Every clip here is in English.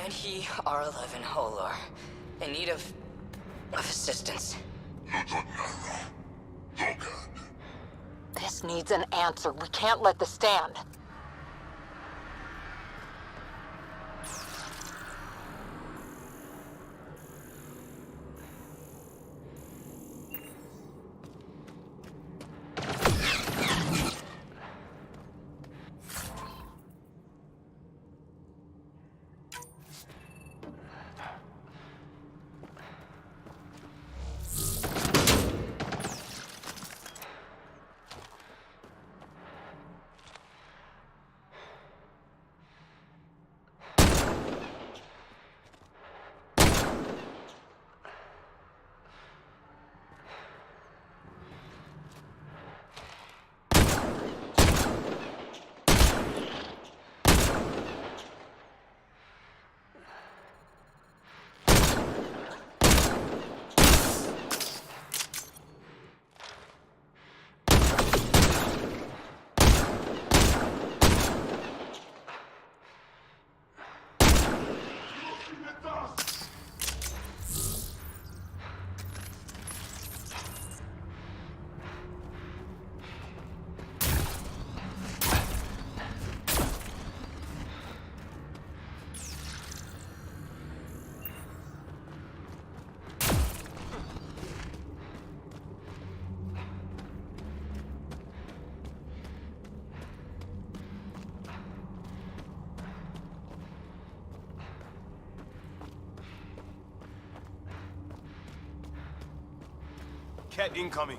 and he are alive in Holor, in need of assistance. This needs an answer. We can't let this stand. Cat incoming.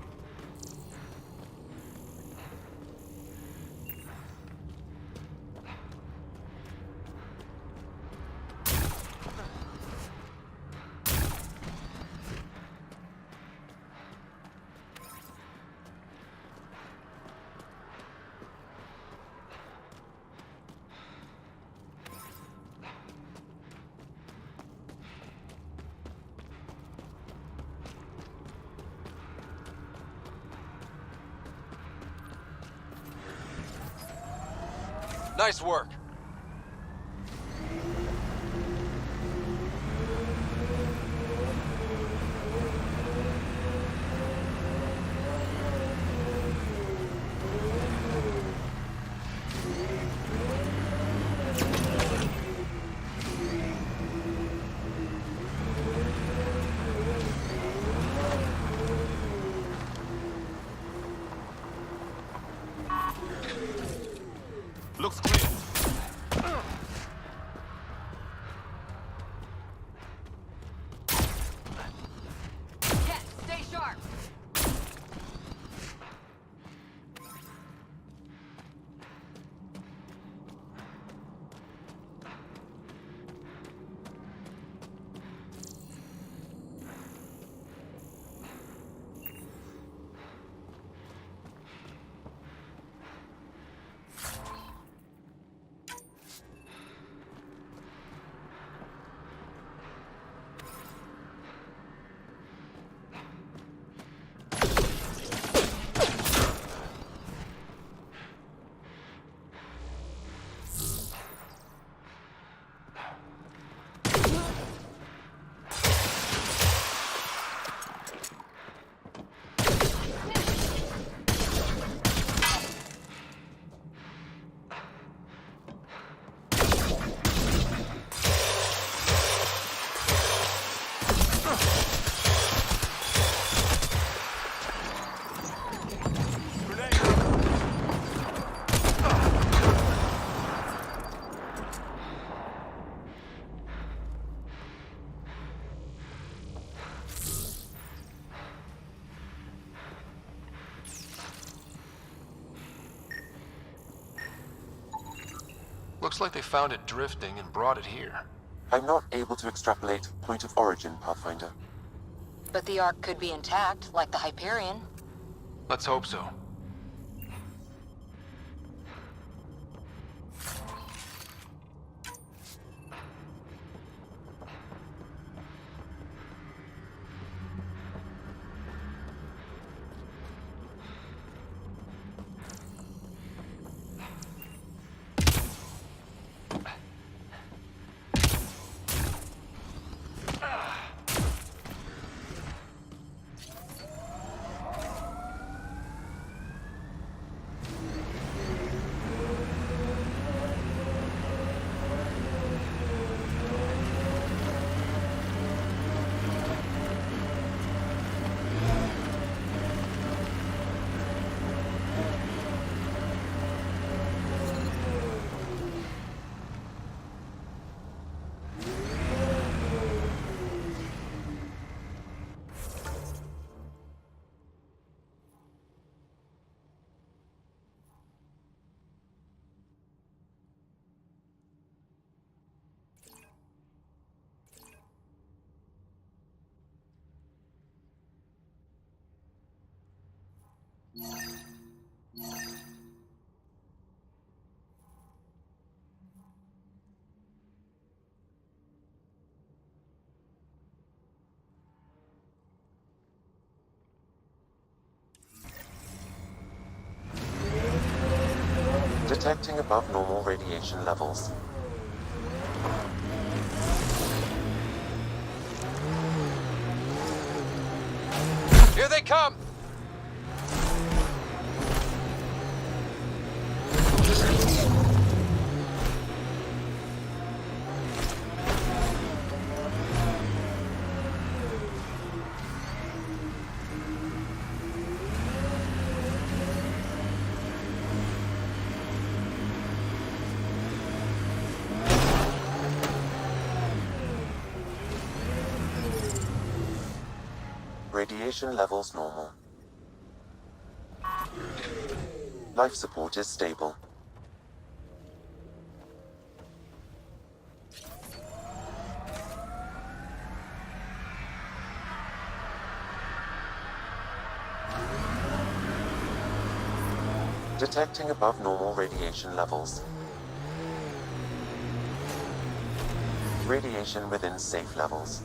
Nice work. Looks clear. Cat, stay sharp. Looks like they found it drifting and brought it here. I'm not able to extrapolate point of origin, Pathfinder. But the Ark could be intact, like the Hyperion. Let's hope so. Detecting above normal radiation levels. Here they come! Radiation levels normal. Life support is stable. Detecting above normal radiation levels. Radiation within safe levels.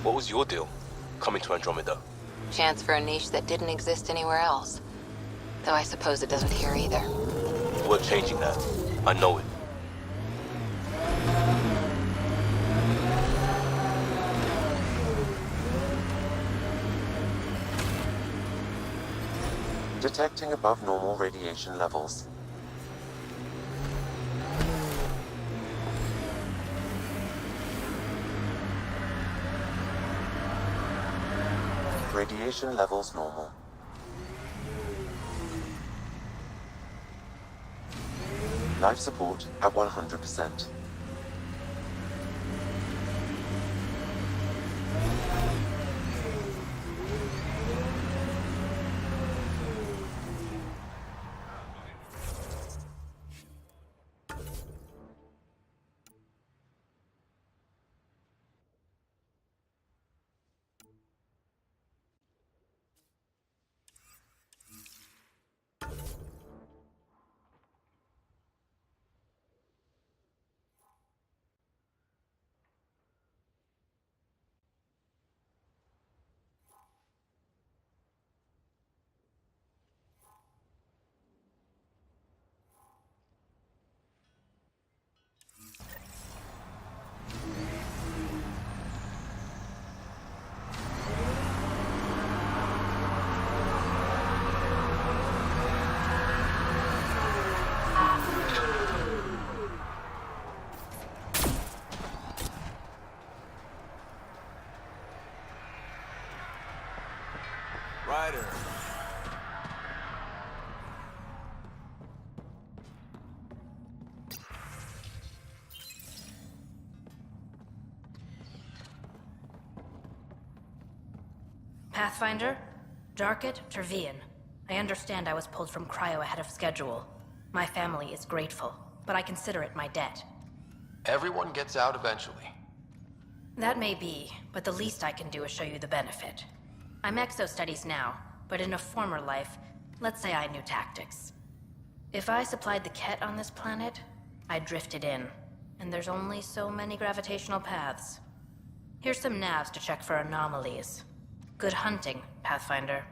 What was your deal, coming to Andromeda? Chance for a niche that didn't exist anywhere else. Though I suppose it doesn't here either. We're changing that. I know it. Detecting above normal radiation levels. Radiation levels normal. Life support at 100%. Ryder. Pathfinder? Darket, Trevian. I understand I was pulled from cryo ahead of schedule. My family is grateful, but I consider it my debt. Everyone gets out eventually. That may be, but the least I can do is show you the benefit. I'm exo-studies now, but in a former life, let's say I knew tactics. If I supplied the Ket on this planet, I drifted in, and there's only so many gravitational paths. Here's some navs to check for anomalies. Good hunting, Pathfinder.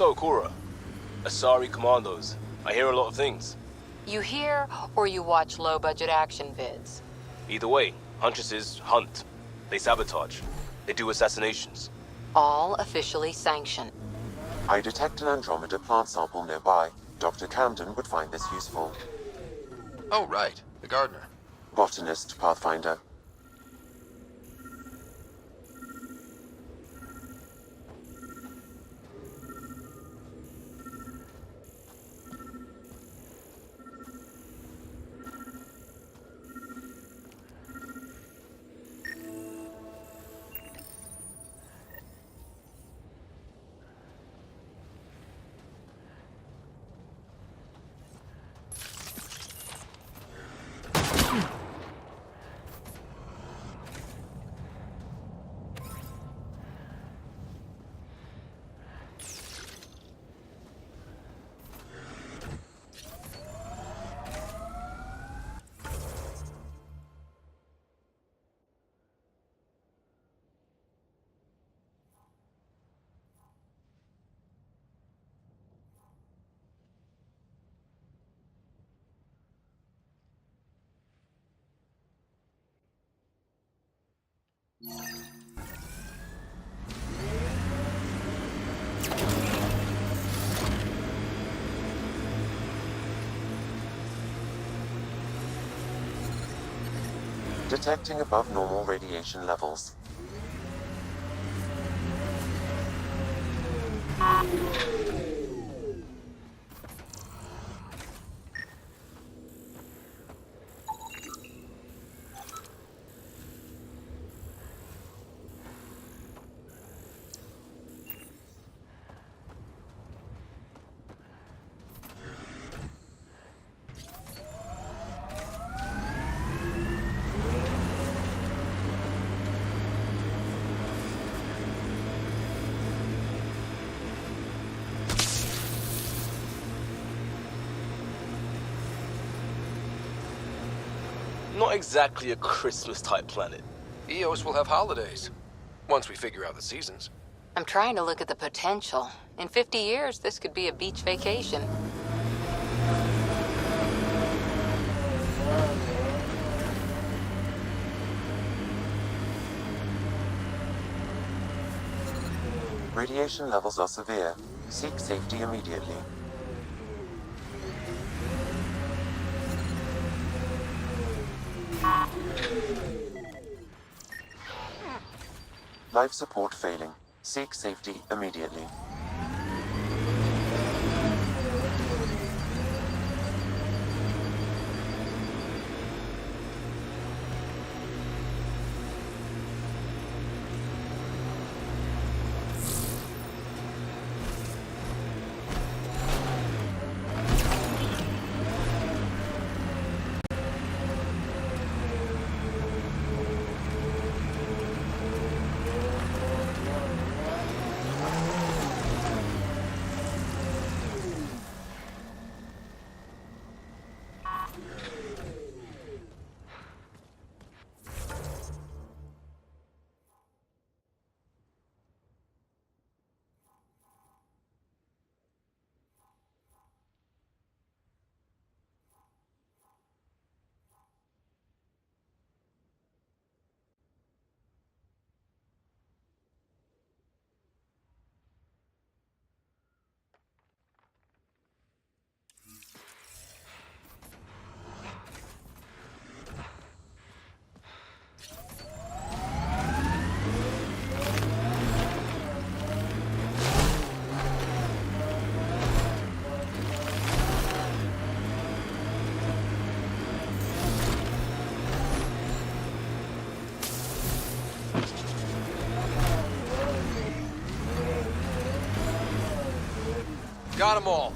So, Cora, Asari Commandos. I hear a lot of things. You hear or you watch low-budget action vids? Either way, Huntresses hunt. They sabotage. They do assassinations. All officially sanctioned. I detect an Andromeda plant sample nearby. Dr. Camden would find this useful. Oh, right. The gardener. Botanist, Pathfinder. Detecting above normal radiation levels. Not exactly a Christmas-type planet. Eos will have holidays. Once we figure out the seasons. I'm trying to look at the potential. In 50 years, this could be a beach vacation. Radiation levels are severe. Seek safety immediately. Life support failing. Seek safety immediately. Got 'em all.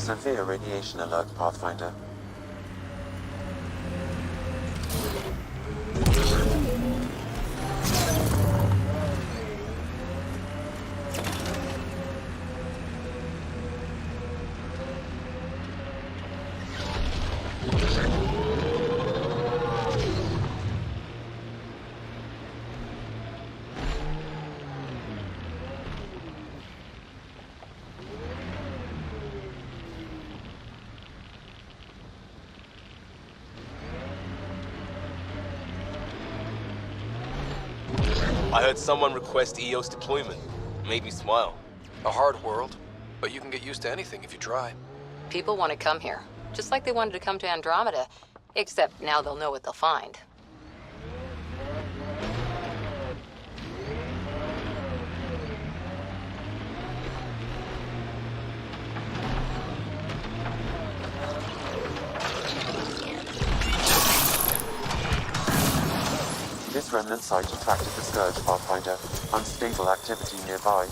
Severe radiation alert, Pathfinder. I heard someone request EOS deployment. Made me smile. A hard world, but you can get used to anything if you try. People want to come here, just like they wanted to come to Andromeda, except now they'll know what they'll find. This remnant site attracted the Scourge, Pathfinder. Unstable activity nearby.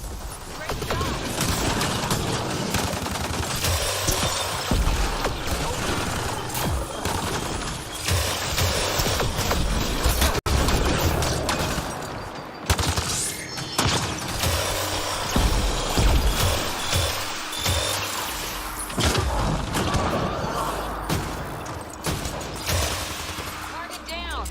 Target down!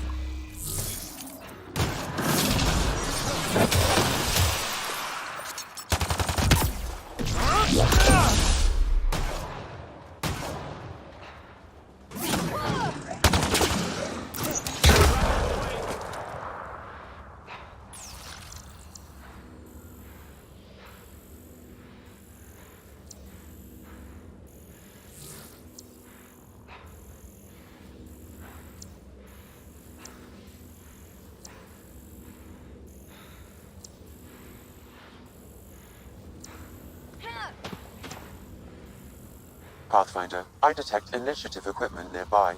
Pathfinder, I detect initiative equipment nearby.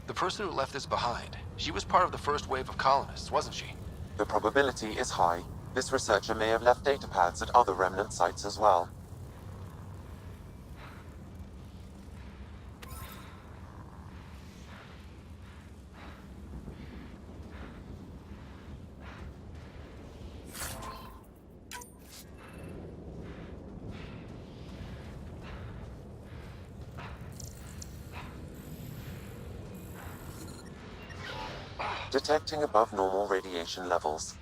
The person who left this behind, she was part of the first wave of colonists, wasn't she? The probability is high. This researcher may have left data pads at other remnant sites as well. Detecting above normal radiation levels.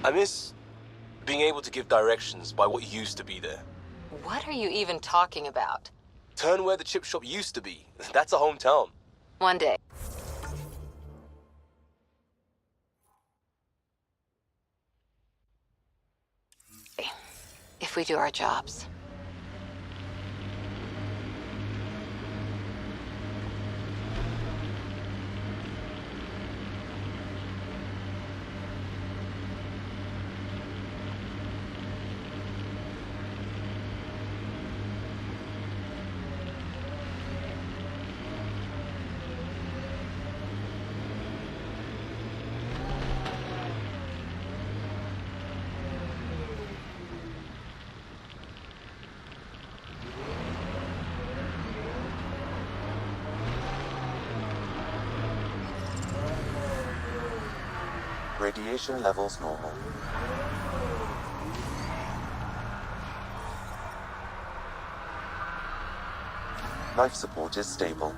I miss being able to give directions by what used to be there. What are you even talking about? Turn where the chip shop used to be. That's a hometown. One day. If we do our jobs. Radiation levels normal. Life support is stable.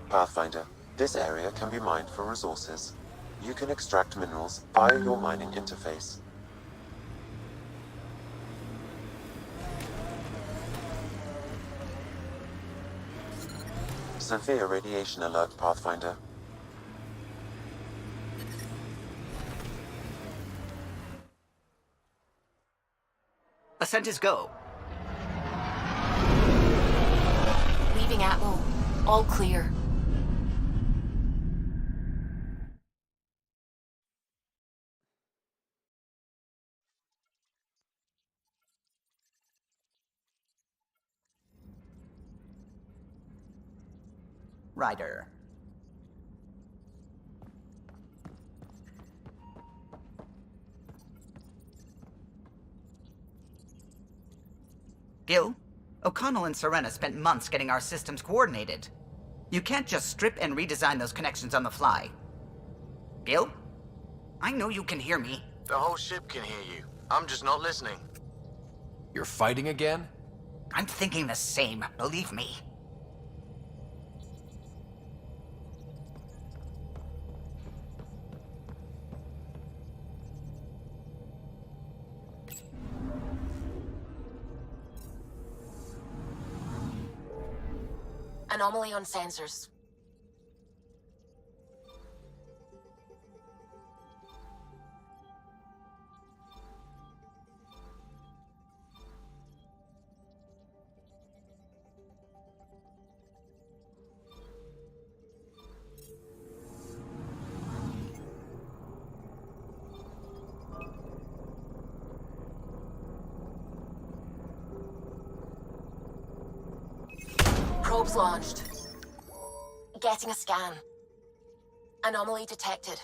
Pathfinder, this area can be mined for resources. You can extract minerals via your mining interface. Severe radiation alert, Pathfinder. Ascent is go. Leaving Atmo. All clear. Ryder. Gil, O'Connell and Serena spent months getting our systems coordinated. You can't just strip and redesign those connections on the fly. Gil? I know you can hear me. The whole ship can hear you. I'm just not listening. You're fighting again? I'm thinking the same, believe me. Anomaly on sensors. Probes launched. Getting a scan. Anomaly detected.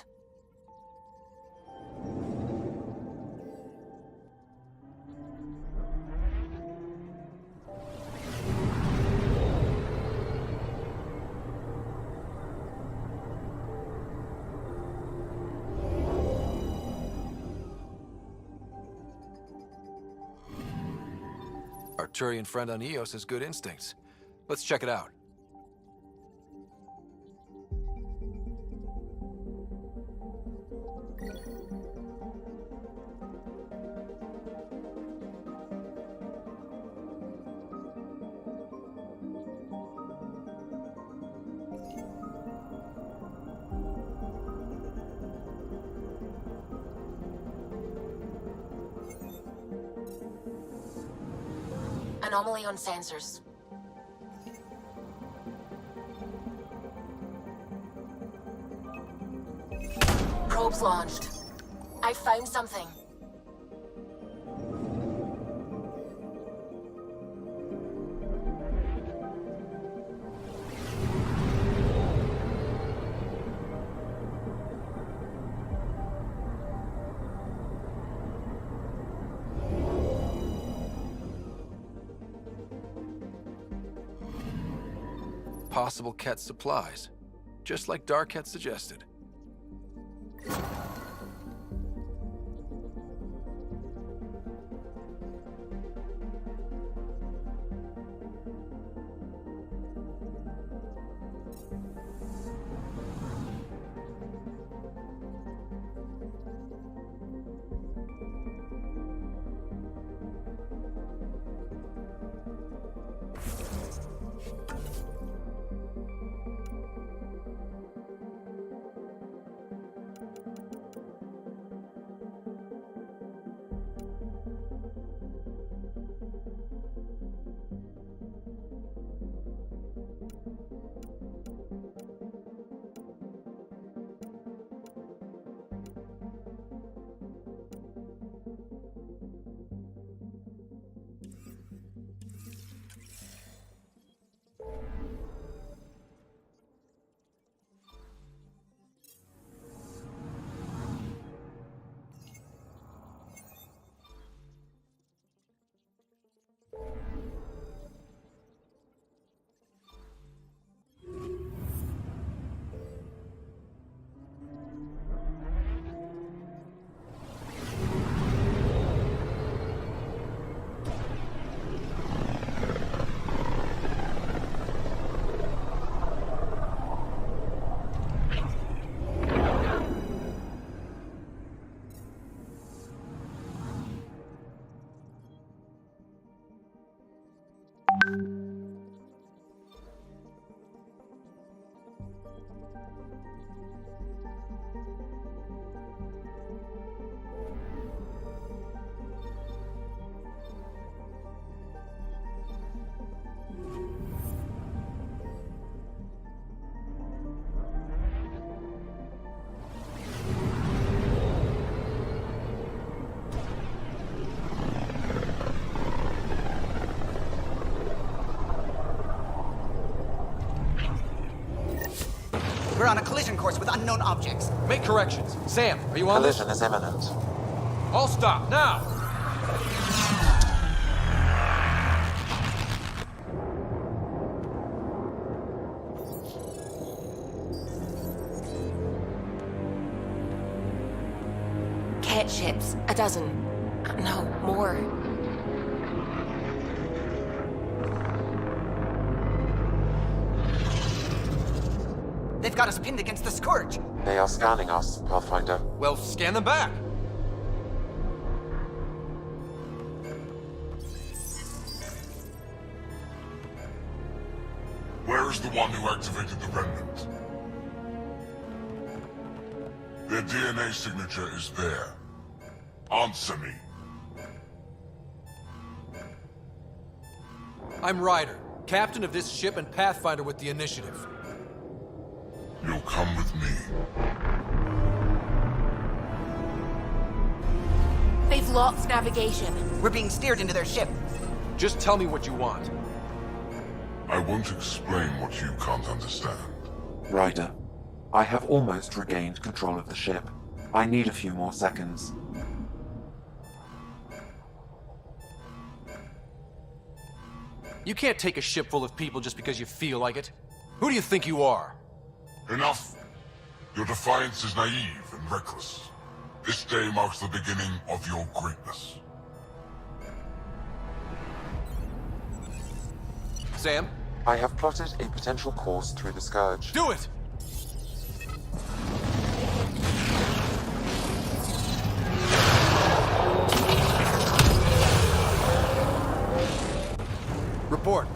Our Turian friend on Eos has good instincts. Let's check it out. Anomaly on sensors. Probes launched. I found something. Possible Ket supplies, just like Dark had suggested. We're on a collision course with unknown objects. Make corrections. Sam, are you on this? Collision is imminent. All stop, now! Ket ships. A dozen. No, more. They've got us pinned against the Scourge. They are scanning us, Pathfinder. Well, scan them back! Where is the one who activated the remnant? Their DNA signature is there. Answer me. I'm Ryder, captain of this ship and Pathfinder with the initiative. You'll come with me. They've lost navigation. We're being steered into their ship. Just tell me what you want. I won't explain what you can't understand. Ryder, I have almost regained control of the ship. I need a few more seconds. You can't take a ship full of people just because you feel like it. Who do you think you are? Enough! Your defiance is naive and reckless. This day marks the beginning of your greatness. Sam? I have plotted a potential course through the Scourge. Do it! Report.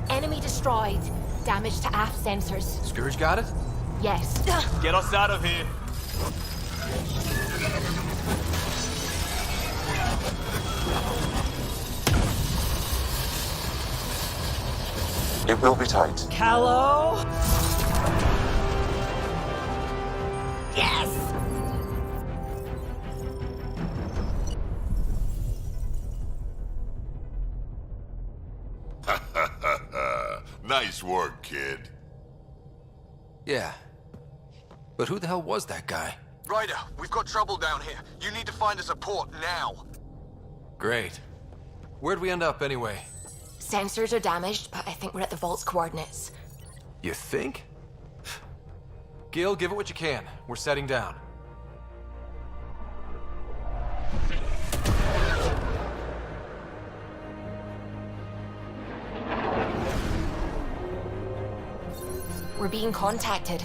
Enemy destroyed. Damage to aft sensors. Scourge got it? Yes. Get us out of here. It will be tight. Hello? Yes! Nice work, kid. Yeah. But who the hell was that guy? Ryder, we've got trouble down here. You need to find us a port now. Great. Where'd we end up anyway? Sensors are damaged, but I think we're at the vault's coordinates. You think? Gil, give it what you can. We're setting down. We're being contacted.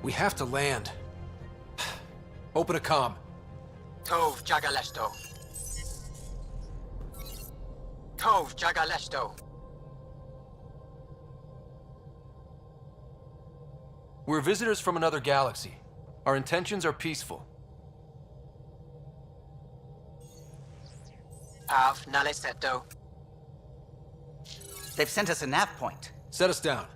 We have to land. Open a comm. Tov Jagalesto. Tov Jagalesto. We're visitors from another galaxy. Our intentions are peaceful. Av Naleseto. They've sent us a nav point. Set us down.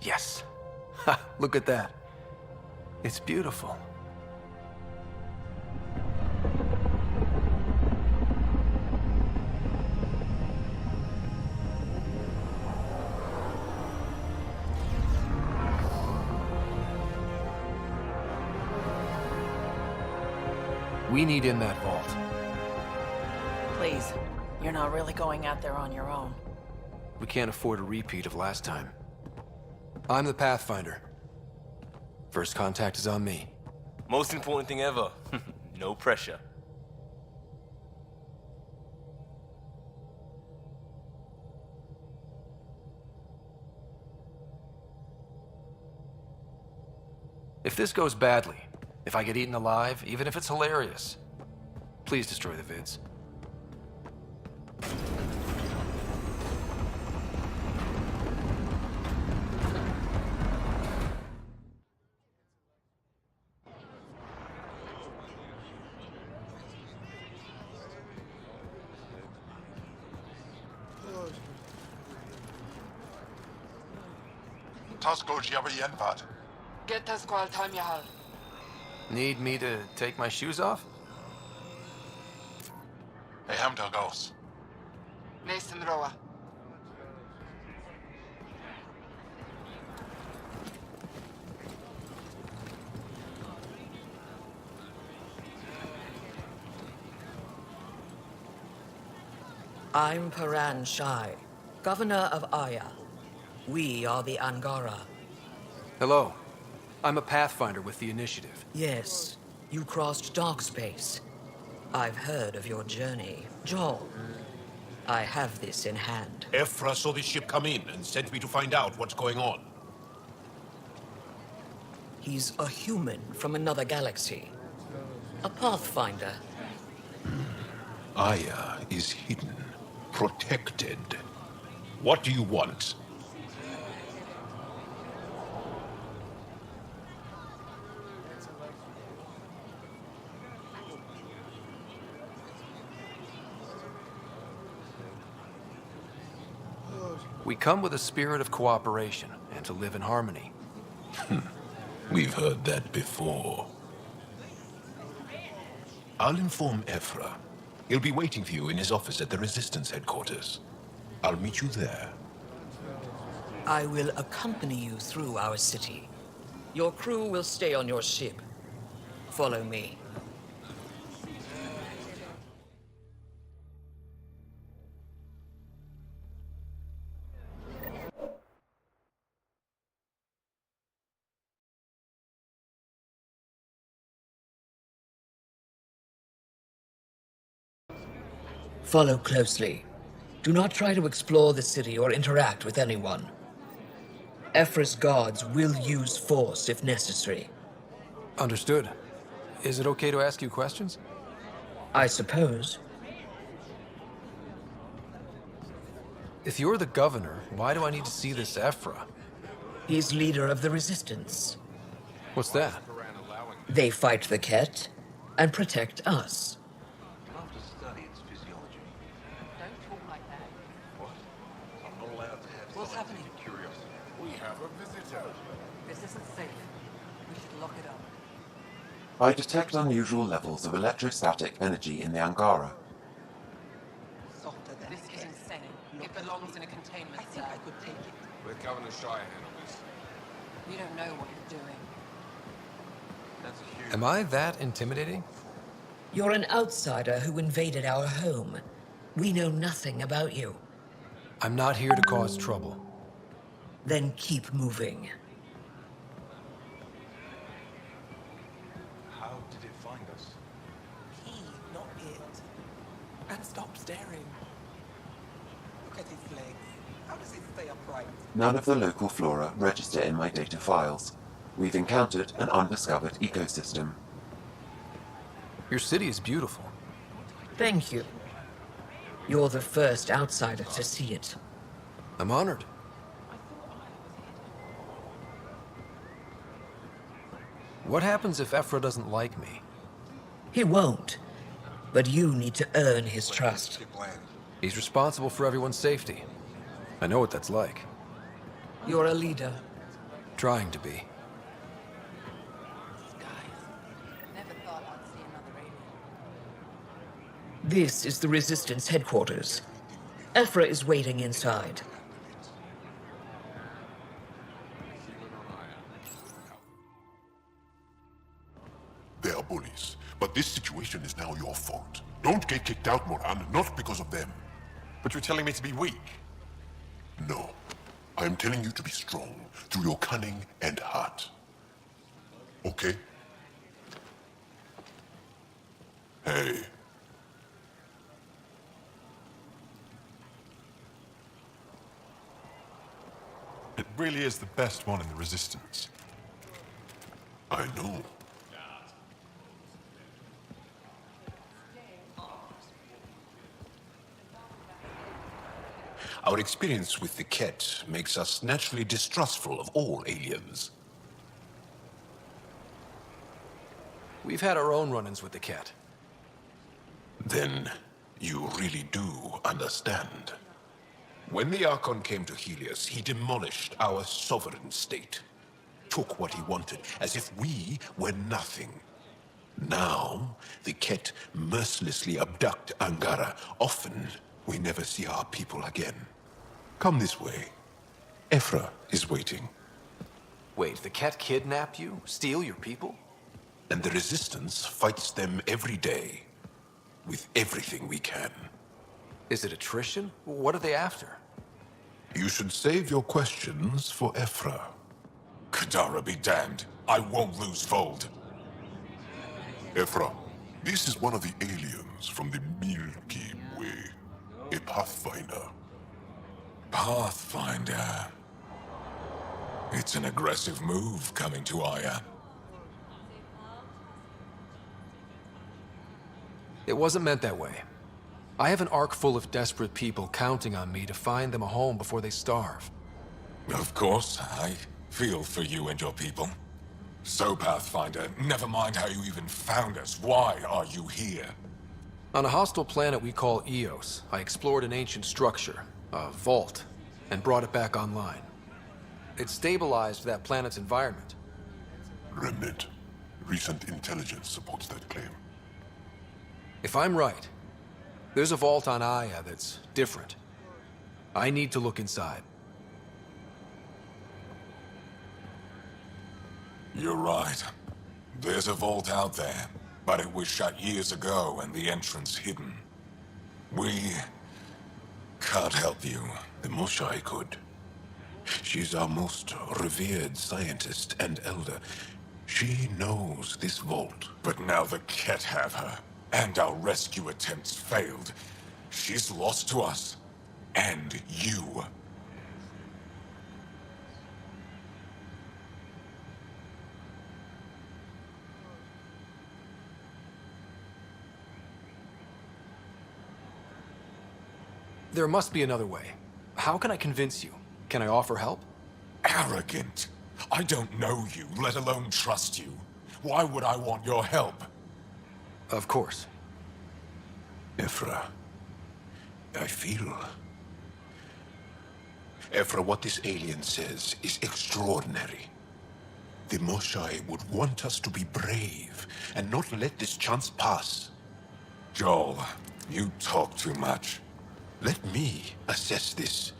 Yes. Ha, look at that. It's beautiful. We need in that vault. Please, you're not really going out there on your own. We can't afford a repeat of last time. I'm the Pathfinder. First contact is on me. Most important thing ever. No pressure. If this goes badly, if I get eaten alive, even if it's hilarious, please destroy the vids. Tasco Jiabayenvat. Get us qual time yahal. Need me to take my shoes off? Hey, Hamdal goes. Nathan Roa. I'm Paran Shai, Governor of Aya. We are the Angara. Hello. I'm a Pathfinder with the Initiative. Yes, you crossed dark space. I've heard of your journey. John, I have this in hand. Ephra saw the ship come in and sent me to find out what's going on. He's a human from another galaxy. A Pathfinder. Aya is hidden, protected. What do you want? We come with a spirit of cooperation and to live in harmony. We've heard that before. I'll inform Ephra. He'll be waiting for you in his office at the Resistance headquarters. I'll meet you there. I will accompany you through our city. Your crew will stay on your ship. Follow me. Follow closely. Do not try to explore the city or interact with anyone. Ephra's guards will use force if necessary. Understood. Is it okay to ask you questions? I suppose. If you're the governor, why do I need to see this Ephra? He's leader of the Resistance. What's that? They fight the Ket and protect us. After studying physiology. Don't talk like that. What? I'm not allowed to have What's happening? curiosity. We have a visitor. This isn't safe. We should lock it up. I detect unusual levels of electrostatic energy in the Angara. Softer than this is insane. It belongs in a containment cell. I could take it. Let Governor Shire handle this. You don't know what you're doing. That's a huge... Am I that intimidating? You're an outsider who invaded our home. We know nothing about you. I'm not here to cause trouble. Then keep moving. How did it find us? He, not it. And stop staring. Look at his legs. How does it stay upright? None of the local flora register in my data files. We've encountered an undiscovered ecosystem. Your city is beautiful. Thank you. You're the first outsider to see it. I'm honored. What happens if Ephra doesn't like me? He won't. But you need to earn his trust. He's responsible for everyone's safety. I know what that's like. You're a leader. Trying to be. Never thought I'd see another alien. This is the Resistance headquarters. Ephra is waiting inside. They are bullies, but this situation is now your fault. Don't get kicked out, Moran, not because of them. But you're telling me to be weak? No. I am telling you to be strong through your cunning and heart. Okay? Hey. It really is the best one in the Resistance. I know. Our experience with the Ket makes us naturally distrustful of all aliens. We've had our own run-ins with the Ket. Then you really do understand. When the Archon came to Helios, he demolished our sovereign state. Took what he wanted, as if we were nothing. Now, the Ket mercilessly abduct Angara. Often, we never see our people again. Come this way. Ephra is waiting. Wait, the Ket kidnap you? Steal your people? And the Resistance fights them every day. With everything we can. Is it attrition? What are they after? You should save your questions for Ephra. Kadara be damned. I won't lose Fold. Ephra, this is one of the aliens from the Milky Way. A Pathfinder. Pathfinder. It's an aggressive move coming to Aya. It wasn't meant that way. I have an ark full of desperate people counting on me to find them a home before they starve. Of course, I feel for you and your people. So, Pathfinder, never mind how you even found us. Why are you here? On a hostile planet we call Eos, I explored an ancient structure, a vault, and brought it back online. It stabilized that planet's environment. Remnant. Recent intelligence supports that claim. If I'm right, there's a vault on Aya that's different. I need to look inside. You're right. There's a vault out there, but it was shut years ago and the entrance hidden. We can't help you. The Moshai could. She's our most revered scientist and elder. She knows this vault. But now the Ket have her, and our rescue attempts failed. She's lost to us. And you. There must be another way. How can I convince you? Can I offer help? Arrogant. I don't know you, let alone trust you. Why would I want your help? Of course. Ephra, I feel... Ephra, what this alien says is extraordinary. The Moshai would want us to be brave and not let this chance pass. Joel, you talk too much. Let me assess this,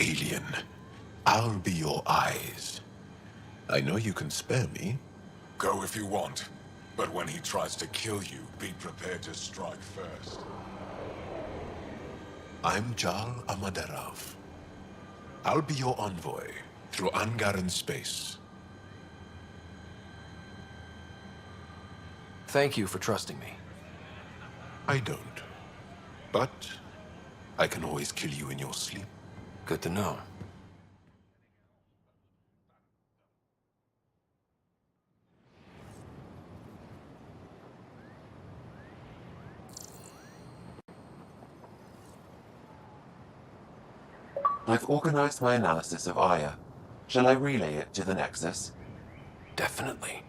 alien. I'll be your eyes. I know you can spare me. Go if you want, but when he tries to kill you, be prepared to strike first. I'm Jal Amadarov. I'll be your envoy through Angaran space. Thank you for trusting me. I don't. But I can always kill you in your sleep. Good to know. I've organized my analysis of Aya. Shall I relay it to the Nexus? Definitely.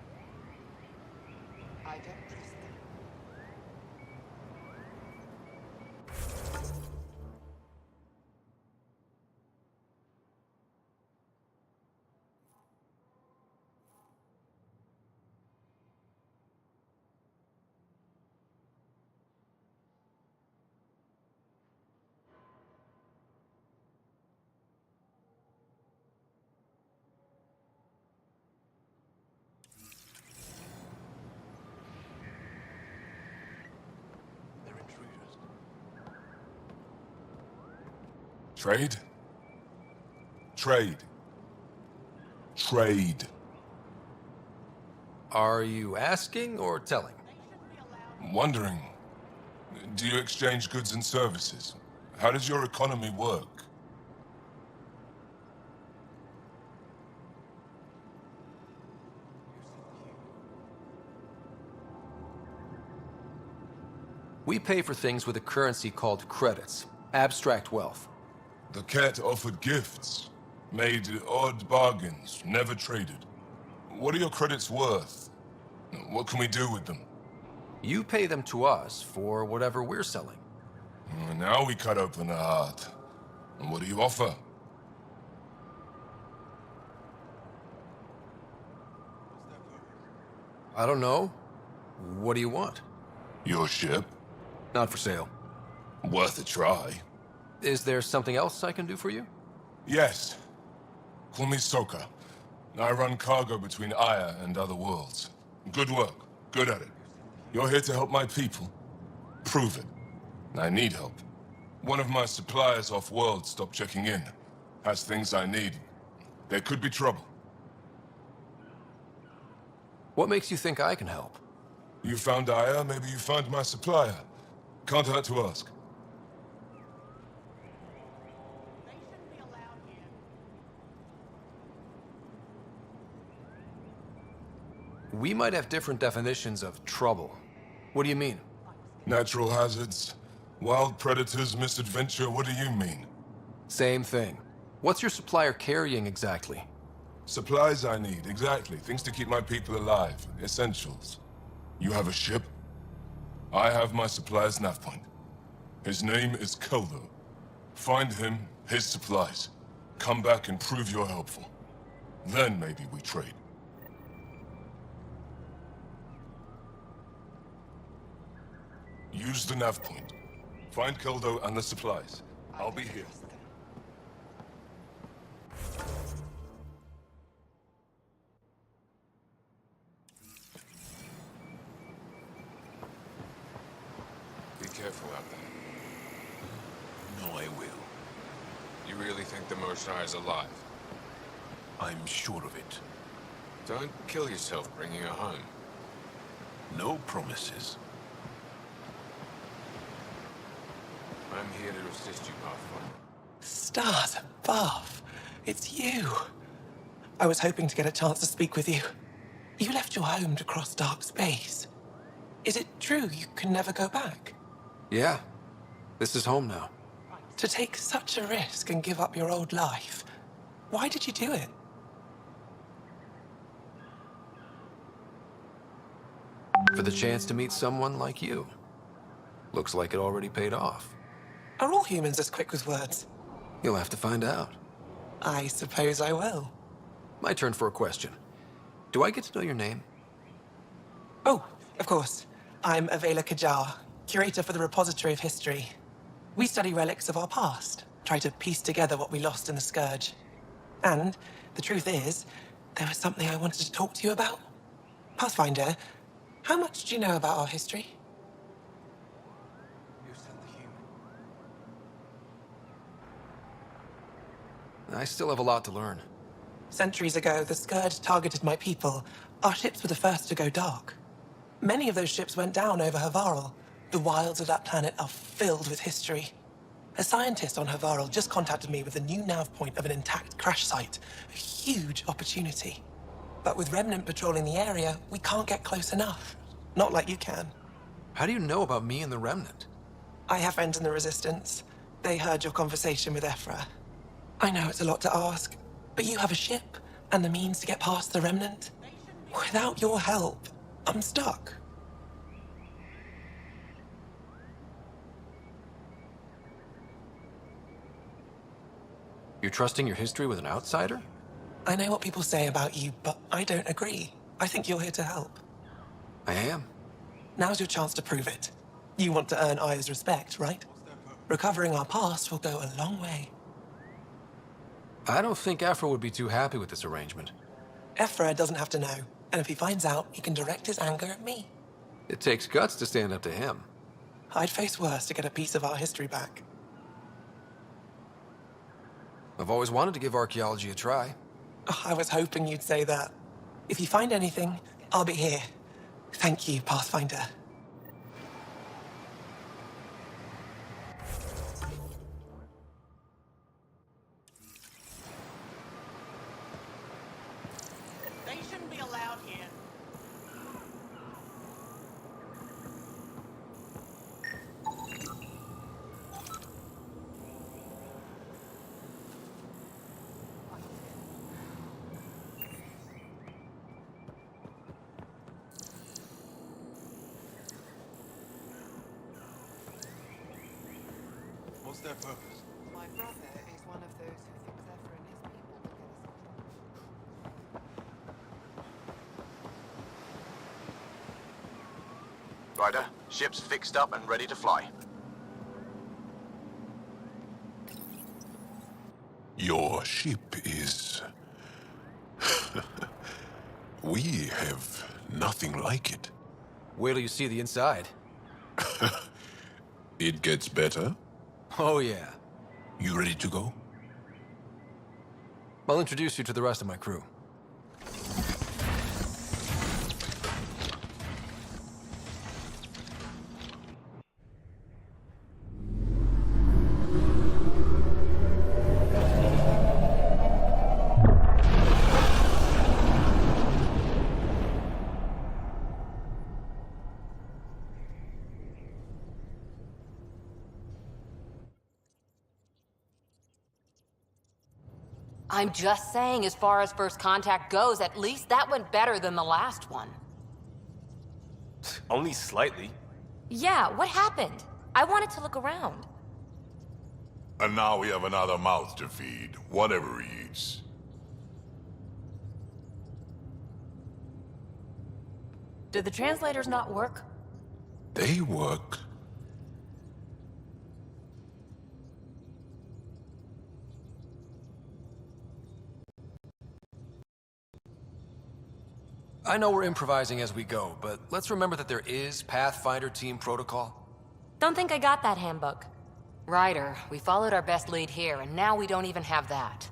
Trade? Trade. Trade. Are you asking or telling? Wondering, do you exchange goods and services? How does your economy work? We pay for things with a currency called credits. Abstract wealth. The cat offered gifts, made odd bargains, never traded. What are your credits worth? What can we do with them? You pay them to us for whatever we're selling. Now we cut open the heart. And what do you offer? I don't know. What do you want? Your ship? Not for sale. Worth a try. Is there something else I can do for you? Yes. Call me Soka. I run cargo between Aya and other worlds. Good work. Good at it. You're here to help my people. Prove it. I need help. One of my suppliers off-world stopped checking in. Has things I need. There could be trouble. What makes you think I can help? You found Aya, maybe you found my supplier. Can't hurt to ask. We might have different definitions of trouble. What do you mean? Natural hazards, wild predators, misadventure, what do you mean? Same thing. What's your supplier carrying exactly? Supplies I need, exactly. Things to keep my people alive. Essentials. You have a ship? I have my supplier's nav point. His name is Keldo. Find him, his supplies. Come back and prove you're helpful. Then maybe we trade. Use the nav point. Find Keldo and the supplies. I'll be here. Be careful out there. No, I will. You really think the Moshai is alive? I'm sure of it. Don't kill yourself bringing her home. No promises. I'm here to assist you, Pathfinder. Stars above. It's you. I was hoping to get a chance to speak with you. You left your home to cross dark space. Is it true you can never go back? Yeah. This is home now. To take such a risk and give up your old life, why did you do it? For the chance to meet someone like you. Looks like it already paid off. Are all humans as quick with words? You'll have to find out. I suppose I will. My turn for a question. Do I get to know your name? Oh, of course. I'm Avela Kajar, curator for the Repository of History. We study relics of our past, try to piece together what we lost in the Scourge. And the truth is, there was something I wanted to talk to you about. Pathfinder, how much do you know about our history? I still have a lot to learn. Centuries ago, the Scourge targeted my people. Our ships were the first to go dark. Many of those ships went down over Havarl. The wilds of that planet are filled with history. A scientist on Havarl just contacted me with a new nav point of an intact crash site. A huge opportunity. But with Remnant patrolling the area, we can't get close enough. Not like you can. How do you know about me and the Remnant? I have friends in the Resistance. They heard your conversation with Ephra. I know it's a lot to ask, but you have a ship and the means to get past the Remnant. Without your help, I'm stuck. You're trusting your history with an outsider? I know what people say about you, but I don't agree. I think you're here to help. I am. Now's your chance to prove it. You want to earn Aya's respect, right? Recovering our past will go a long way. I don't think Ephra would be too happy with this arrangement. Ephra doesn't have to know, and if he finds out, he can direct his anger at me. It takes guts to stand up to him. I'd face worse to get a piece of our history back. I've always wanted to give archaeology a try. Oh, I was hoping you'd say that. If you find anything, I'll be here. Thank you, Pathfinder. They shouldn't be allowed here. What's their purpose? My brother is one of those who thinks Ephra and his people will get us. Ryder, ship's fixed up and ready to fly. Your ship is... We have nothing like it. Wait till you see the inside. It gets better. Oh, yeah. You ready to go? I'll introduce you to the rest of my crew. I'm just saying, as far as first contact goes, at least that went better than the last one. Only slightly. Yeah, what happened? I wanted to look around. And now we have another mouth to feed, whatever he eats. Did the translators not work? They work. I know we're improvising as we go, but let's remember that there is Pathfinder team protocol. Don't think I got that handbook. Ryder, we followed our best lead here, and now we don't even have that.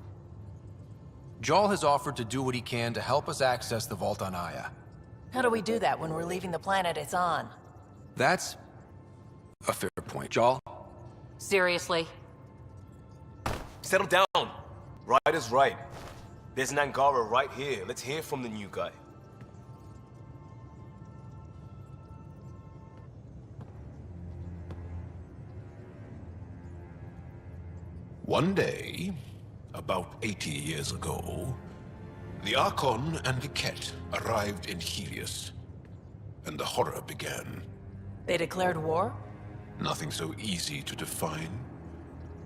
Jarl has offered to do what he can to help us access the vault on Aya. How do we do that when we're leaving the planet it's on? That's a fair point. Jarl, Seriously? Settle down. Right is right. There's an Angara right here. Let's hear from the new guy. One day, about 80 years ago, the Archon and the Ket arrived in Helios, and the horror began. They declared war? Nothing so easy to define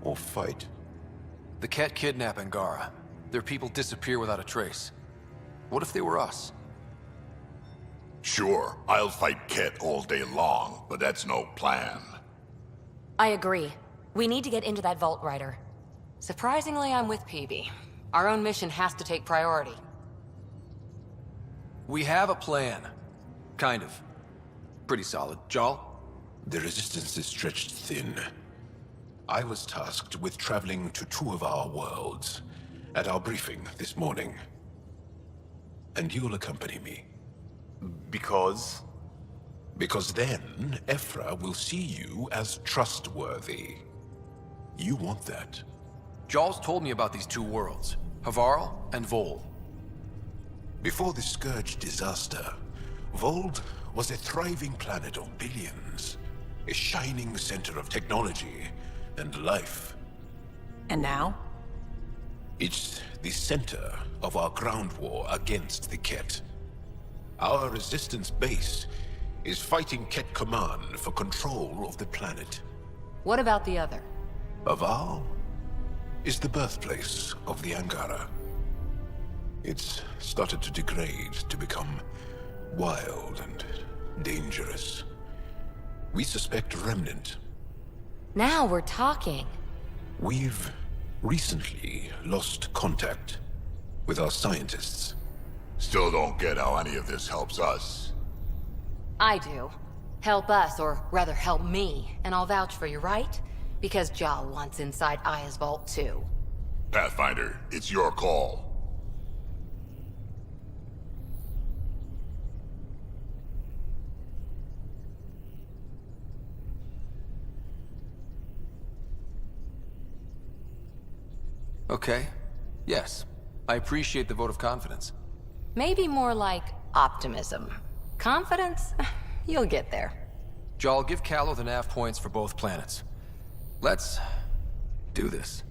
or fight. The Ket kidnap Angara. Their people disappear without a trace. What if they were us? Sure, I'll fight Ket all day long, but that's no plan. I agree. We need to get into that vault, Ryder. Surprisingly, I'm with PB. Our own mission has to take priority. We have a plan. Kind of. Pretty solid. Jal? The resistance is stretched thin. I was tasked with traveling to two of our worlds at our briefing this morning. And you'll accompany me. Because? Because then, Ephra will see you as trustworthy. You want that. Jal's told me about these two worlds, Havarl and Vol. Before the Scourge disaster, Vold was a thriving planet of billions, a shining center of technology and life. And now? It's the center of our ground war against the Ket. Our resistance base is fighting Ket Command for control of the planet. What about the other? Havarl is the birthplace of the Angara. It's started to degrade, to become wild and dangerous. We suspect Remnant. Now we're talking. We've recently lost contact with our scientists. Still don't get how any of this helps us. I do. Help us, or rather help me, and I'll vouch for you, right? Because Jal wants inside Aya's vault too. Pathfinder, it's your call. Okay. Yes. I appreciate the vote of confidence. Maybe more like optimism. Confidence? You'll get there. Jal, give Callow the nav points for both planets. Let's do this.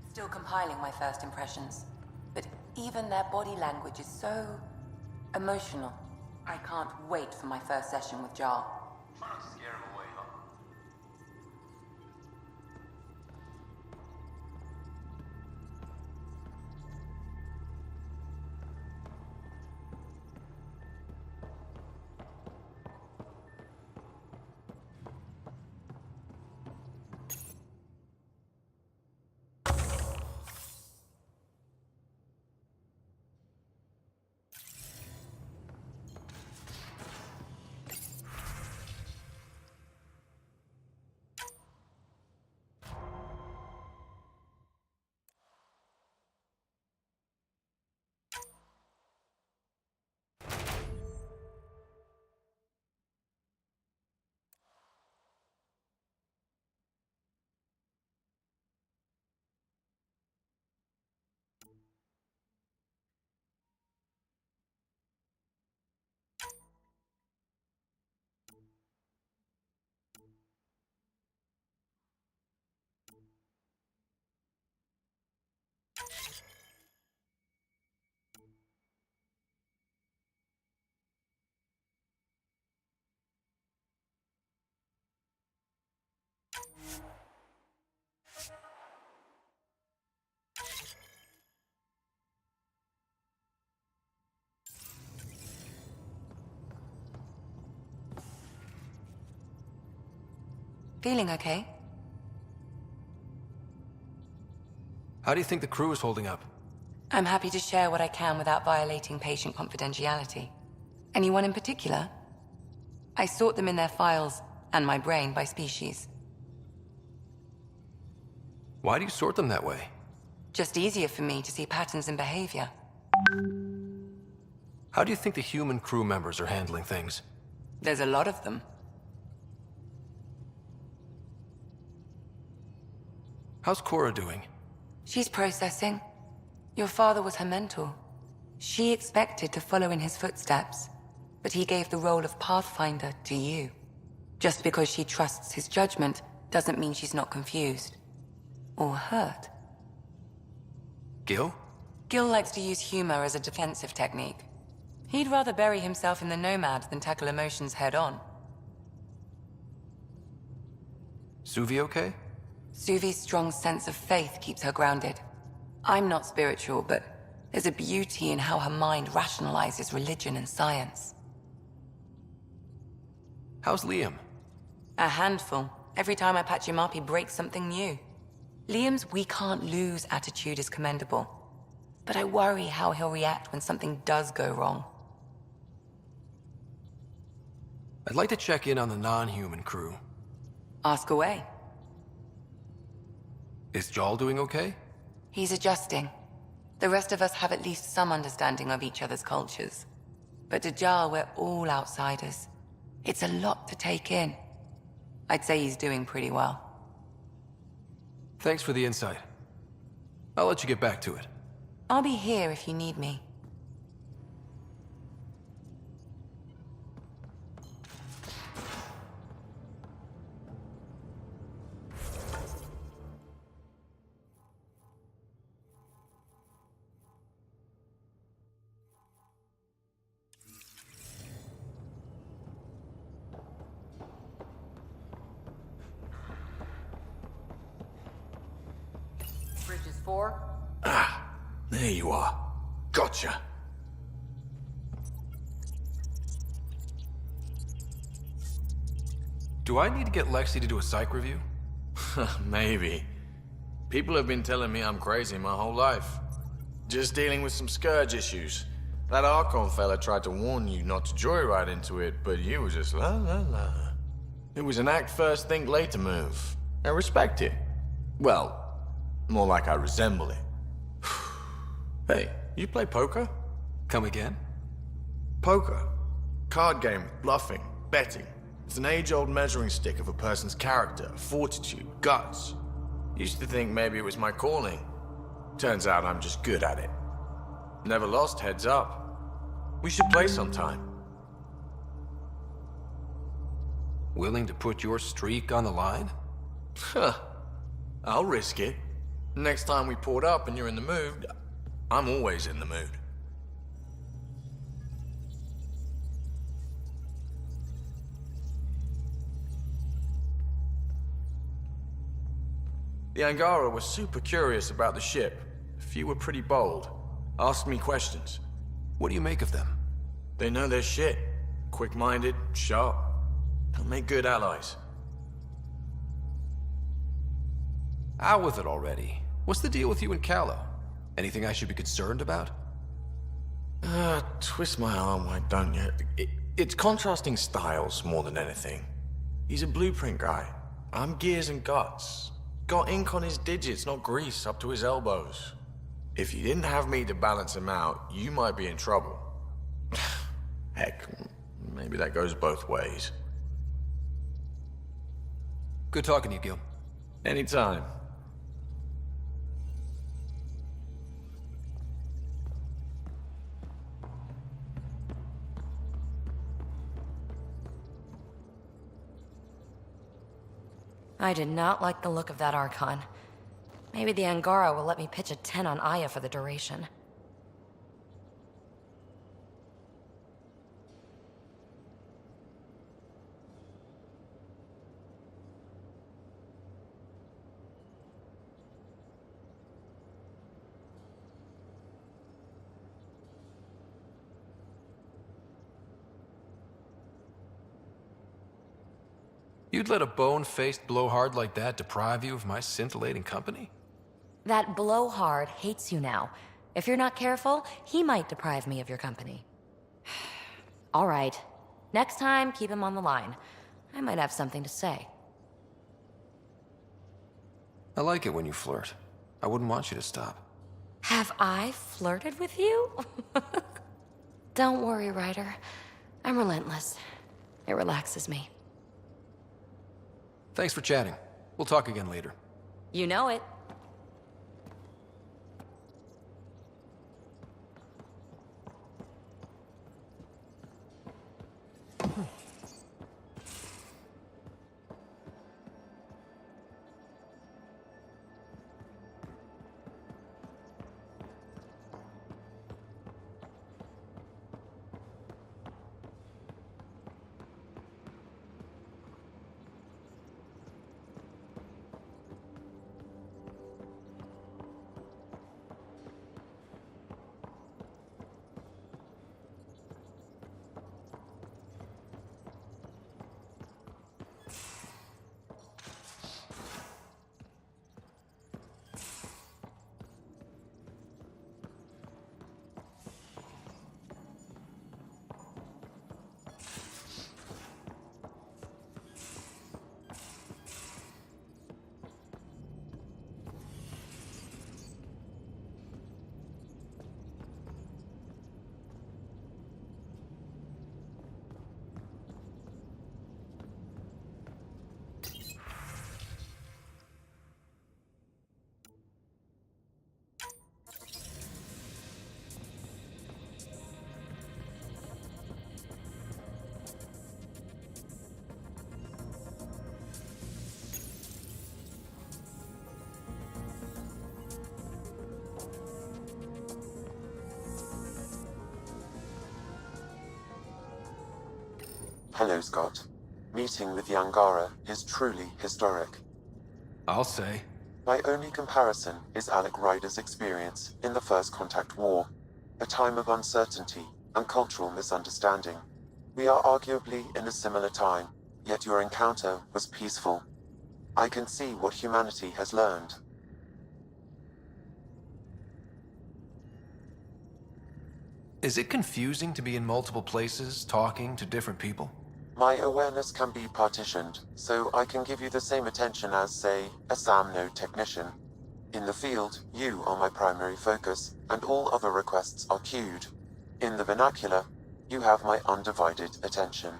Still compiling my first impressions. But even their body language is so emotional. I can't wait for my first session with Jar. Try not to scare him away, huh? Feeling okay? How do you think the crew is holding up? I'm happy to share what I can without violating patient confidentiality. Anyone in particular? I sort them in their files, and my brain, by species. Why do you sort them that way? Just easier for me to see patterns in behavior. How do you think the human crew members are handling things? There's a lot of them. How's Cora doing? She's processing. Your father was her mentor. She expected to follow in his footsteps, but he gave the role of Pathfinder to you. Just because she trusts his judgment doesn't mean she's not confused. Or hurt. Gil? Gil likes to use humor as a defensive technique. He'd rather bury himself in the Nomad than tackle emotions head-on. Suvi okay? Suvi's strong sense of faith keeps her grounded. I'm not spiritual, but there's a beauty in how her mind rationalizes religion and science. How's Liam? A handful. Every time I patch him up, he breaks something new. Liam's "we can't lose" attitude is commendable. But I worry how he'll react when something does go wrong. I'd like to check in on the non-human crew. Ask away. Is Jal doing okay? He's adjusting. The rest of us have at least some understanding of each other's cultures. But to Jal, we're all outsiders. It's a lot to take in. I'd say he's doing pretty well. Thanks for the insight. I'll let you get back to it. I'll be here if you need me. Bridges 4. There you are. Gotcha. Do I need to get Lexi to do a psych review? Maybe. People have been telling me I'm crazy my whole life. Just dealing with some scourge issues. That Archon fella tried to warn you not to joyride into it, but you were just la la la. It was an act first, think later move. I respect it. Well, more like I resemble it. Hey, you play poker? Come again? Poker. Card game with bluffing, betting. It's an age-old measuring stick of a person's character, fortitude, guts. Used to think maybe it was my calling. Turns out I'm just good at it. Never lost, heads up. We should play sometime. Willing to put your streak on the line? Huh. I'll risk it. Next time we port up and you're in the mood, I'm always in the mood. The Angara was super curious about the ship. A few were pretty bold. Asked me questions. What do you make of them? They know their shit. Quick-minded, sharp. They'll make good allies. Out with it already. What's the deal with you and Callow? Anything I should be concerned about? Twist my arm, why don't you? It's contrasting styles more than anything. He's a blueprint guy. I'm gears and guts. Got ink on his digits, not grease up to his elbows. If you didn't have me to balance him out, you might be in trouble. Heck, maybe that goes both ways. Good talking to you, Gil. Anytime. I did not like the look of that Archon. Maybe the Angara will let me pitch a 10 on Aya for the duration. You'd let a bone-faced blowhard like that deprive you of my scintillating company? That blowhard hates you now. If you're not careful, he might deprive me of your company. All right. Next time, keep him on the line. I might have something to say. I like it when you flirt. I wouldn't want you to stop. Have I flirted with you? Don't worry, Ryder. I'm relentless. It relaxes me. Thanks for chatting. We'll talk again later. You know it. Hello, Scott. Meeting with the Angara is truly historic. I'll say. My only comparison is Alec Ryder's experience in the First Contact War, a time of uncertainty and cultural misunderstanding. We are arguably in a similar time, yet your encounter was peaceful. I can see what humanity has learned. Is it confusing to be in multiple places, talking to different people? My awareness can be partitioned, so I can give you the same attention as, say, a SAM node technician. In the field, you are my primary focus, and all other requests are queued. In the vernacular, you have my undivided attention.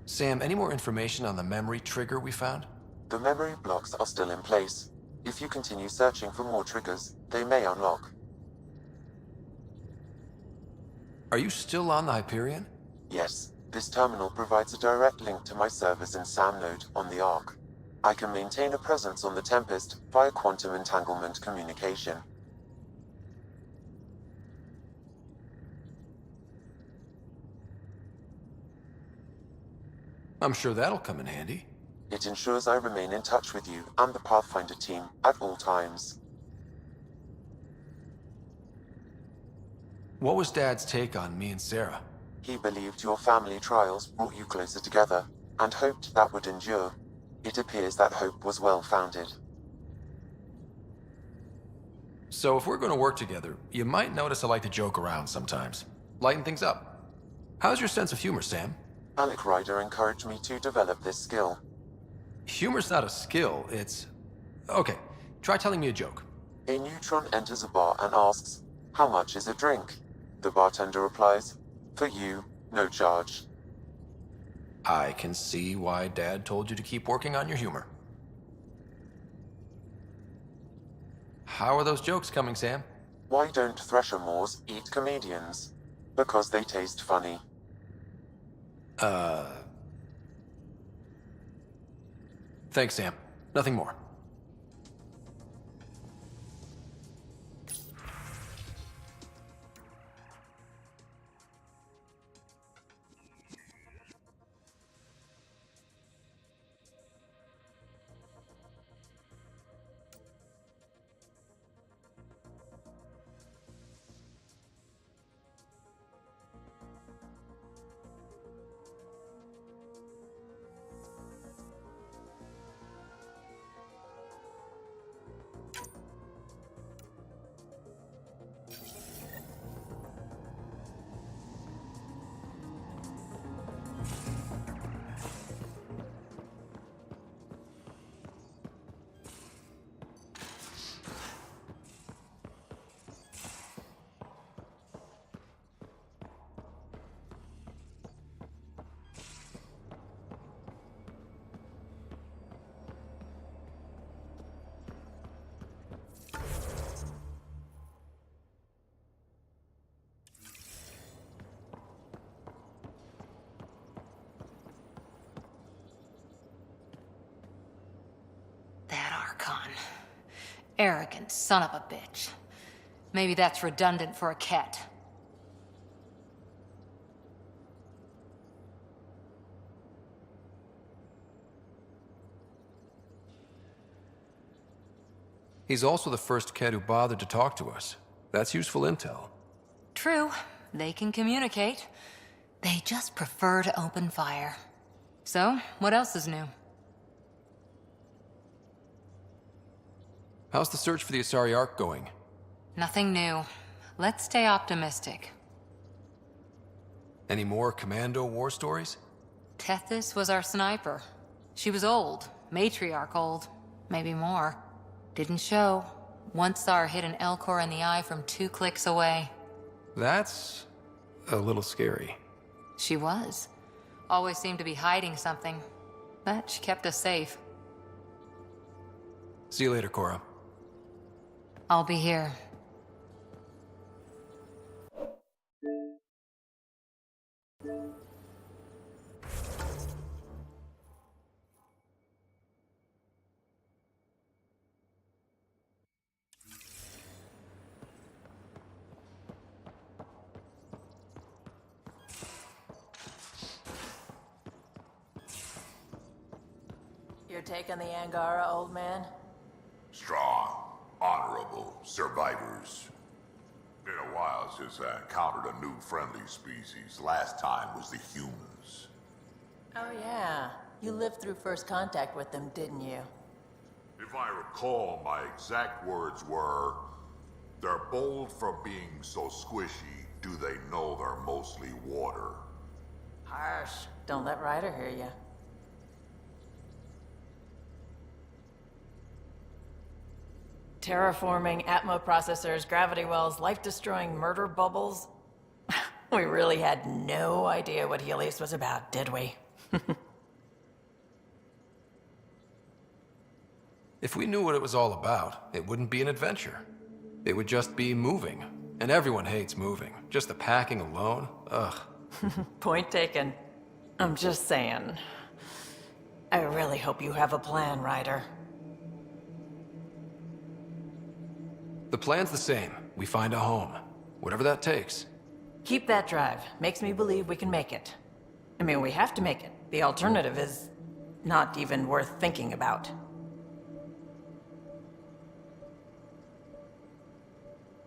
Sam, any more information on the memory trigger we found? The memory blocks are still in place. If you continue searching for more triggers, they may unlock. Are you still on the Hyperion? Yes, this terminal provides a direct link to my servers in SAM node on the Ark. I can maintain a presence on the Tempest via quantum entanglement communication. I'm sure that'll come in handy. It ensures I remain in touch with you and the Pathfinder team at all times. What was Dad's take on me and Sarah? He believed your family trials brought you closer together, and hoped that would endure. It appears that hope was well-founded. So if we're going to work together, you might notice I like to joke around sometimes. Lighten things up. How's your sense of humor, Sam? Alec Ryder encouraged me to develop this skill. Humor's not a skill, it's... Okay, try telling me a joke. A neutron enters a bar and asks, "How much is a drink?" The bartender replies, "For you, no charge." I can see why Dad told you to keep working on your humor. How are those jokes coming, Sam? Why don't Thresher Moors eat comedians? Because they taste funny. Thanks, Sam. Nothing more. Arrogant son of a bitch. Maybe that's redundant for a cat. He's also the first Ket who bothered to talk to us. That's useful intel. True. They can communicate. They just prefer to open fire. So, what else is new? How's the search for the Asari Ark going? Nothing new. Let's stay optimistic. Any more Commando war stories? Tethys was our sniper. She was old. Matriarch old. Maybe more. Didn't show. Once saw her hit an Elcor in the eye from 2 clicks away. That's a little scary. She was. Always seemed to be hiding something. But she kept us safe. See you later, Cora. I'll be here. Your take on the Angara, old man? Strong, honorable survivors. Been a while since I encountered a new friendly species. Last time was the humans. Oh yeah. You lived through first contact with them, didn't you? If I recall, my exact words were, "They're bold for being so squishy. Do they know they're mostly water?" Harsh. Don't let Ryder hear you. Terraforming, Atmo processors, gravity wells, life-destroying murder bubbles. We really had no idea what Helios was about, did we? If we knew what it was all about, it wouldn't be an adventure. It would just be moving. And everyone hates moving. Just the packing alone, ugh. Point taken. I'm just saying. I really hope you have a plan, Ryder. The plan's the same. We find a home. Whatever that takes. Keep that drive. Makes me believe we can make it. I mean, we have to make it. The alternative is not even worth thinking about.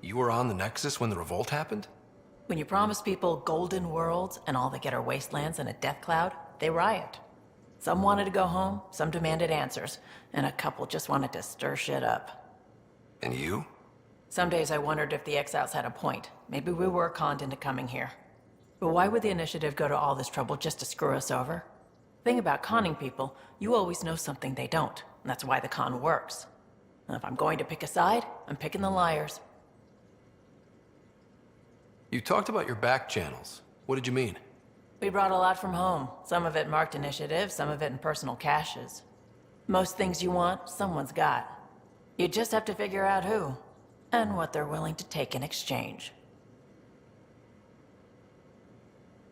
You were on the Nexus when the revolt happened? When you promise people golden worlds and all they get are wastelands and a death cloud, they riot. Some wanted to go home, some demanded answers, and a couple just wanted to stir shit up. And you? Some days I wondered if the exiles had a point. Maybe we were conned into coming here. But why would the Initiative go to all this trouble just to screw us over? Thing about conning people, you always know something they don't, and that's why the con works. And if I'm going to pick a side, I'm picking the liars. You talked about your back channels. What did you mean? We brought a lot from home. Some of it marked Initiative, some of it in personal caches. Most things you want, someone's got. You just have to figure out who, and what they're willing to take in exchange.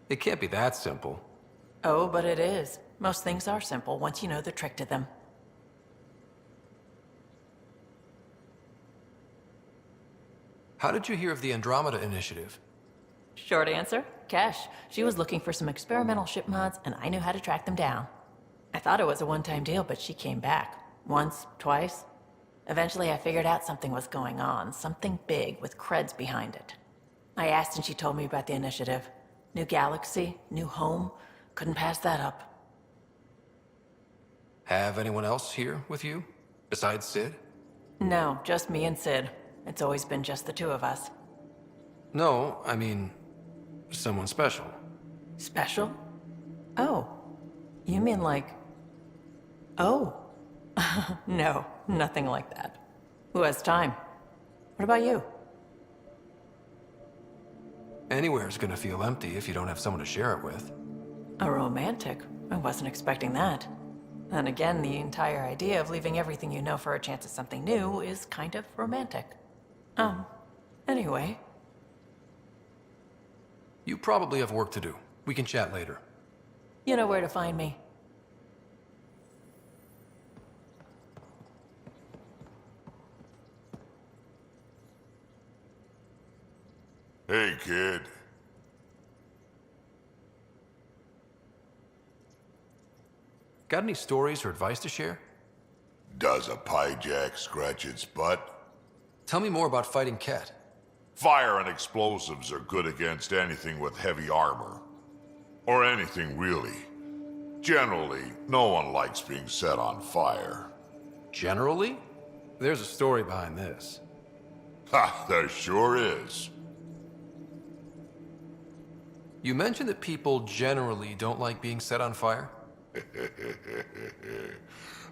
It can't be that simple. Oh, but it is. Most things are simple once you know the trick to them. How did you hear of the Andromeda initiative? Short answer, Cash. She was looking for some experimental ship mods, and I knew how to track them down. I thought it was a one-time deal, but she came back. Once, twice. Eventually, I figured out something was going on. Something big with creds behind it. I asked and she told me about the initiative. New galaxy, new home. Couldn't pass that up. Have anyone else here with you? Besides Sid? No, just me and Sid. It's always been just the two of us. No, I mean, someone special. Special? Oh. You mean like... Oh. No, nothing like that. Who has time? What about you? Anywhere's gonna feel empty if you don't have someone to share it with. A romantic? I wasn't expecting that. And again, the entire idea of leaving everything you know for a chance at something new is kind of romantic. Anyway. You probably have work to do. We can chat later. You know where to find me. Hey, kid. Got any stories or advice to share? Does a pie jack scratch its butt? Tell me more about fighting Ket. Fire and explosives are good against anything with heavy armor. Or anything, really. Generally, no one likes being set on fire. Generally? There's a story behind this. Ha, there sure is. You mentioned that people generally don't like being set on fire?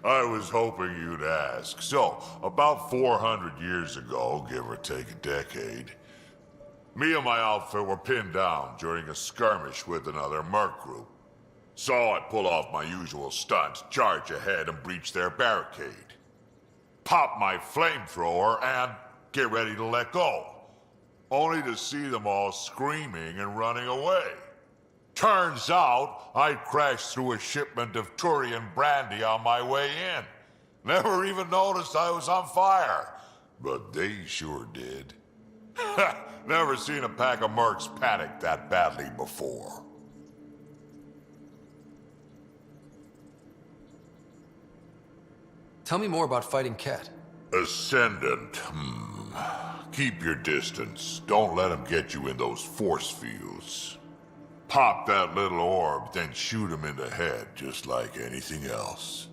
I was hoping you'd ask. So, about 400 years ago, give or take a decade, me and my outfit were pinned down during a skirmish with another merc group. So I pull off my usual stunts, charge ahead and breach their barricade. Pop my flamethrower and get ready to let go. Only to see them all screaming and running away. Turns out, I crashed through a shipment of Turian brandy on my way in. Never even noticed I was on fire. But they sure did. Never seen a pack of mercs panic that badly before. Tell me more about fighting Ket. Ascendant. Keep your distance. Don't let him get you in those force fields. Pop that little orb, then shoot him in the head, just like anything else.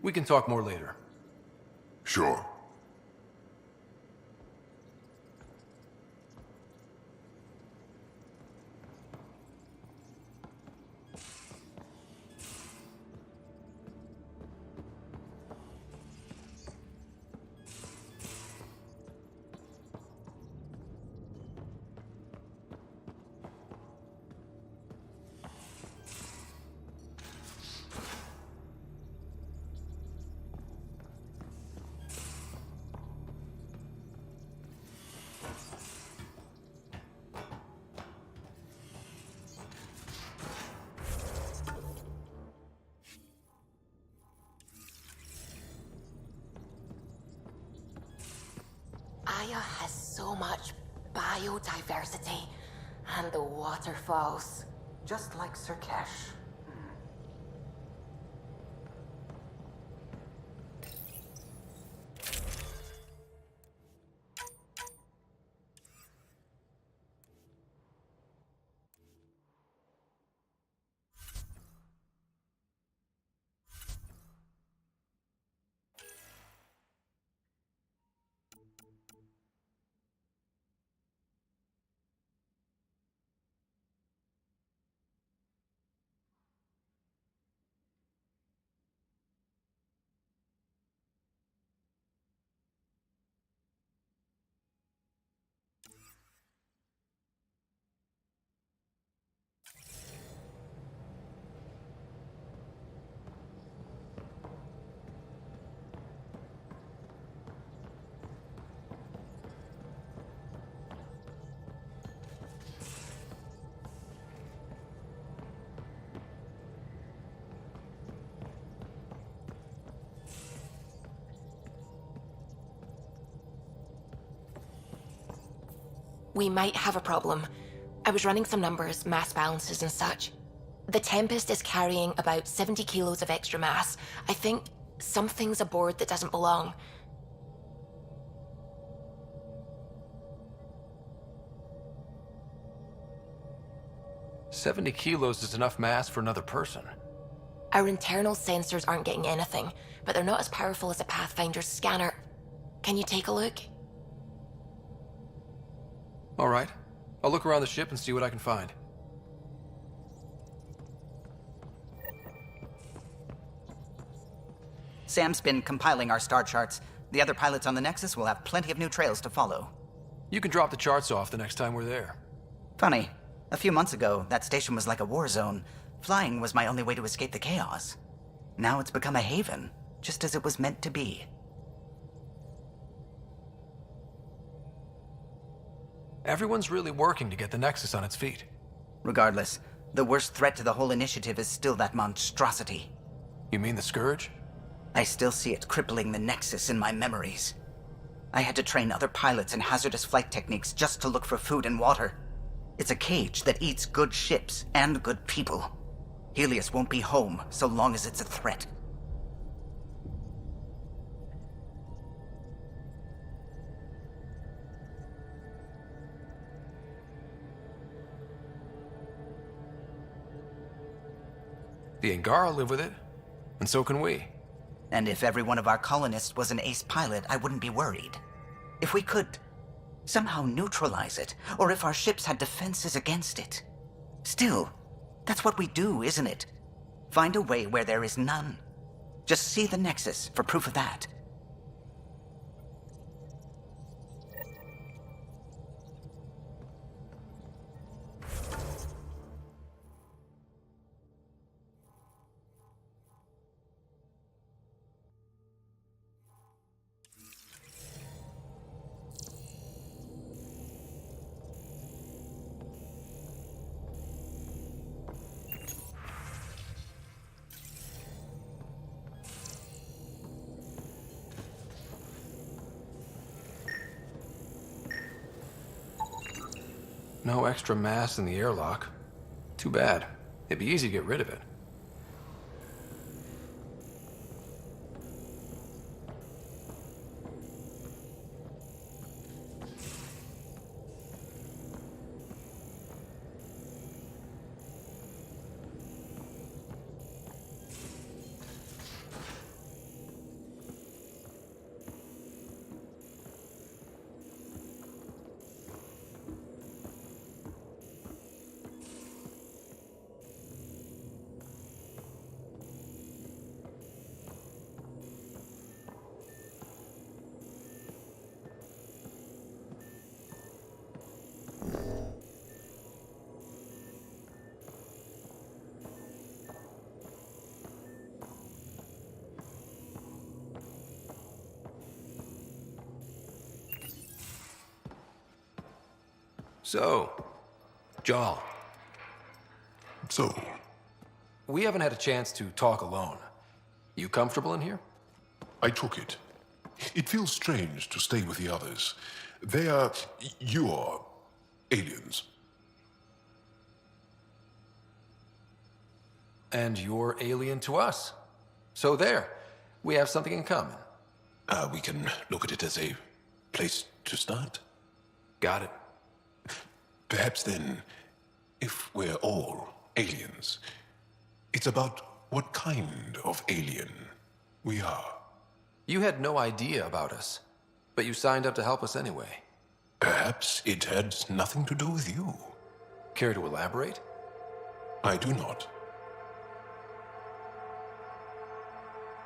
We can talk more later. Sure. Aya has so much biodiversity. And the waterfalls. Just like Sirkesh. We might have a problem. I was running some numbers, mass balances and such. The Tempest is carrying about 70 kilos of extra mass. I think something's aboard that doesn't belong. "70 kilos is enough mass for another person." Our internal sensors aren't getting anything, but they're not as powerful as a Pathfinder's scanner. Can you take a look? All right. I'll look around the ship and see what I can find. Sam's been compiling our star charts. The other pilots on the Nexus will have plenty of new trails to follow. You can drop the charts off the next time we're there. Funny. A few months ago, that station was like a war zone. Flying was my only way to escape the chaos. Now it's become a haven, just as it was meant to be. Everyone's really working to get the Nexus on its feet. Regardless, the worst threat to the whole initiative is still that monstrosity. You mean the Scourge? I still see it crippling the Nexus in my memories. I had to train other pilots in hazardous flight techniques just to look for food and water. It's a cage that eats good ships and good people. Helios won't be home so long as it's a threat. The Angara live with it, and so can we. And if every one of our colonists was an ace pilot, I wouldn't be worried. If we could somehow neutralize it, or if our ships had defenses against it. Still, that's what we do, isn't it? Find a way where there is none. Just see the Nexus for proof of that. No extra mass in the airlock. Too bad. It'd be easy to get rid of it. So, Jal. So? We haven't had a chance to talk alone. You comfortable in here? I took it. It feels strange to stay with the others. They are... you are... aliens. And you're alien to us. So there. We have something in common. We can look at it as a place to start. Got it. Perhaps then, if we're all aliens, it's about what kind of alien we are. You had no idea about us, but you signed up to help us anyway. Perhaps it had nothing to do with you. Care to elaborate? I do not.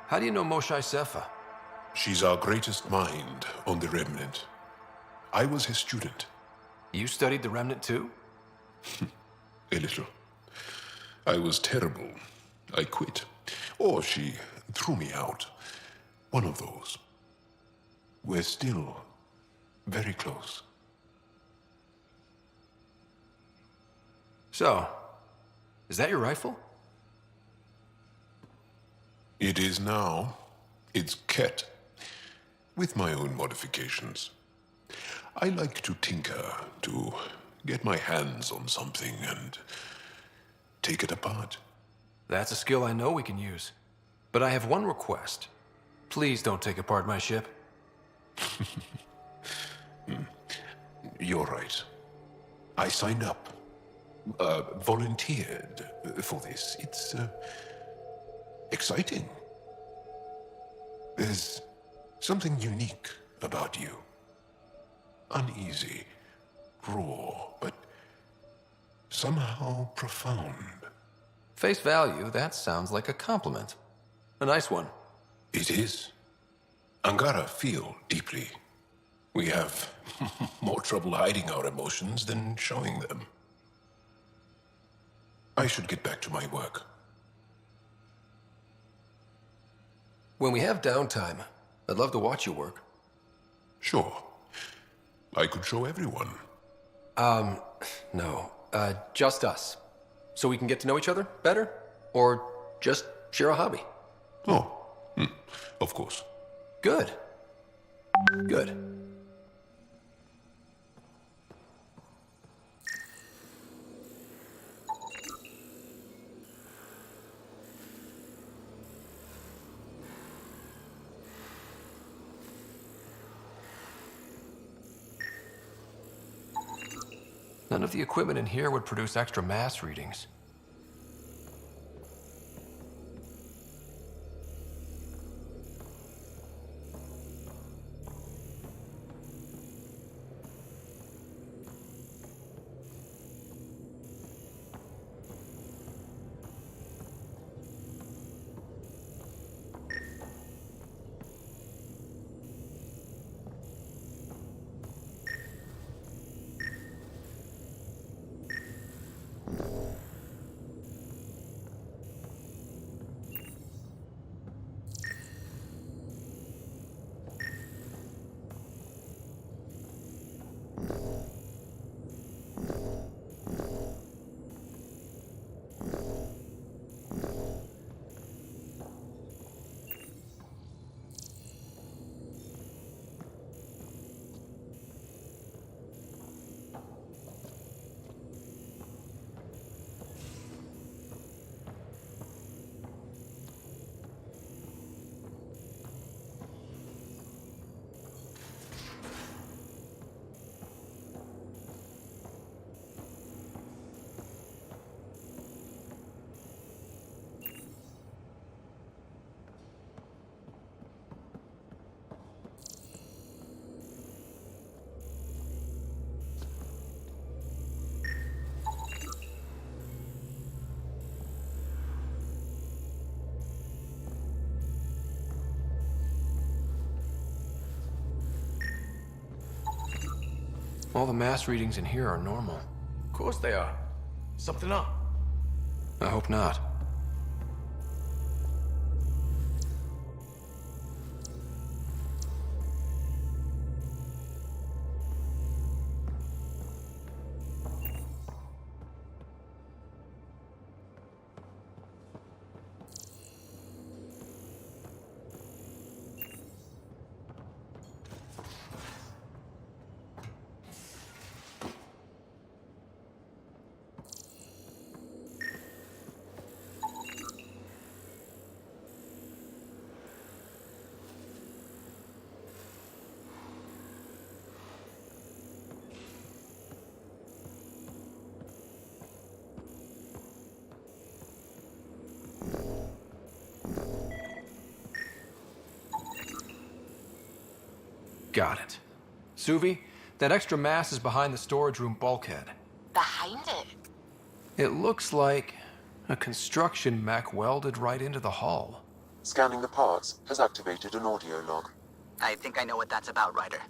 How do you know Moshae Sefa? She's our greatest mind on the Remnant. I was his student. You studied the Remnant too? A little. I was terrible. I quit. Or she threw me out. One of those. We're still very close. So, is that your rifle? It is now. It's Ket. With my own modifications. I like to tinker, to get my hands on something and take it apart. That's a skill I know we can use. But I have one request. Please don't take apart my ship. You're right. I signed up. Volunteered for this. It's exciting. There's something unique about you. Uneasy, raw, but somehow profound. Face value, that sounds like a compliment. A nice one. It is. Angara feel deeply. We have more trouble hiding our emotions than showing them. I should get back to my work. When we have downtime, I'd love to watch you work. Sure. I could show everyone. No. Just us. So we can get to know each other better? Or just share a hobby? Oh, Of course. Good. Good. None of the equipment in here would produce extra mass readings. All the mass readings in here are normal. Of course they are. Something up. I hope not. Got it. Suvi, that extra mass is behind the storage room bulkhead. Behind it? It looks like a construction mech welded right into the hull. Scanning the parts has activated an audio log. I think I know what that's about, Ryder.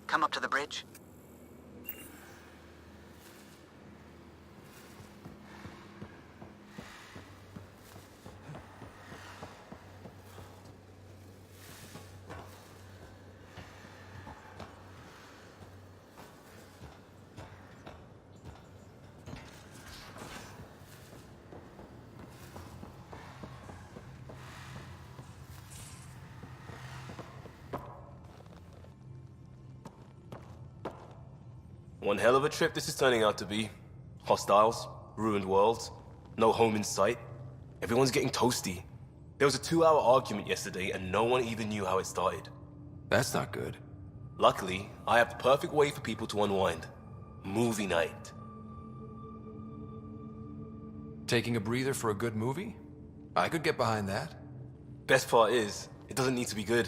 Come up to the bridge. One hell of a trip this is turning out to be. Hostiles, ruined worlds, no home in sight. Everyone's getting toasty. There was a 2-hour argument yesterday and no one even knew how it started. That's not good. Luckily, I have the perfect way for people to unwind. Movie night. Taking a breather for a good movie? I could get behind that. Best part is, it doesn't need to be good.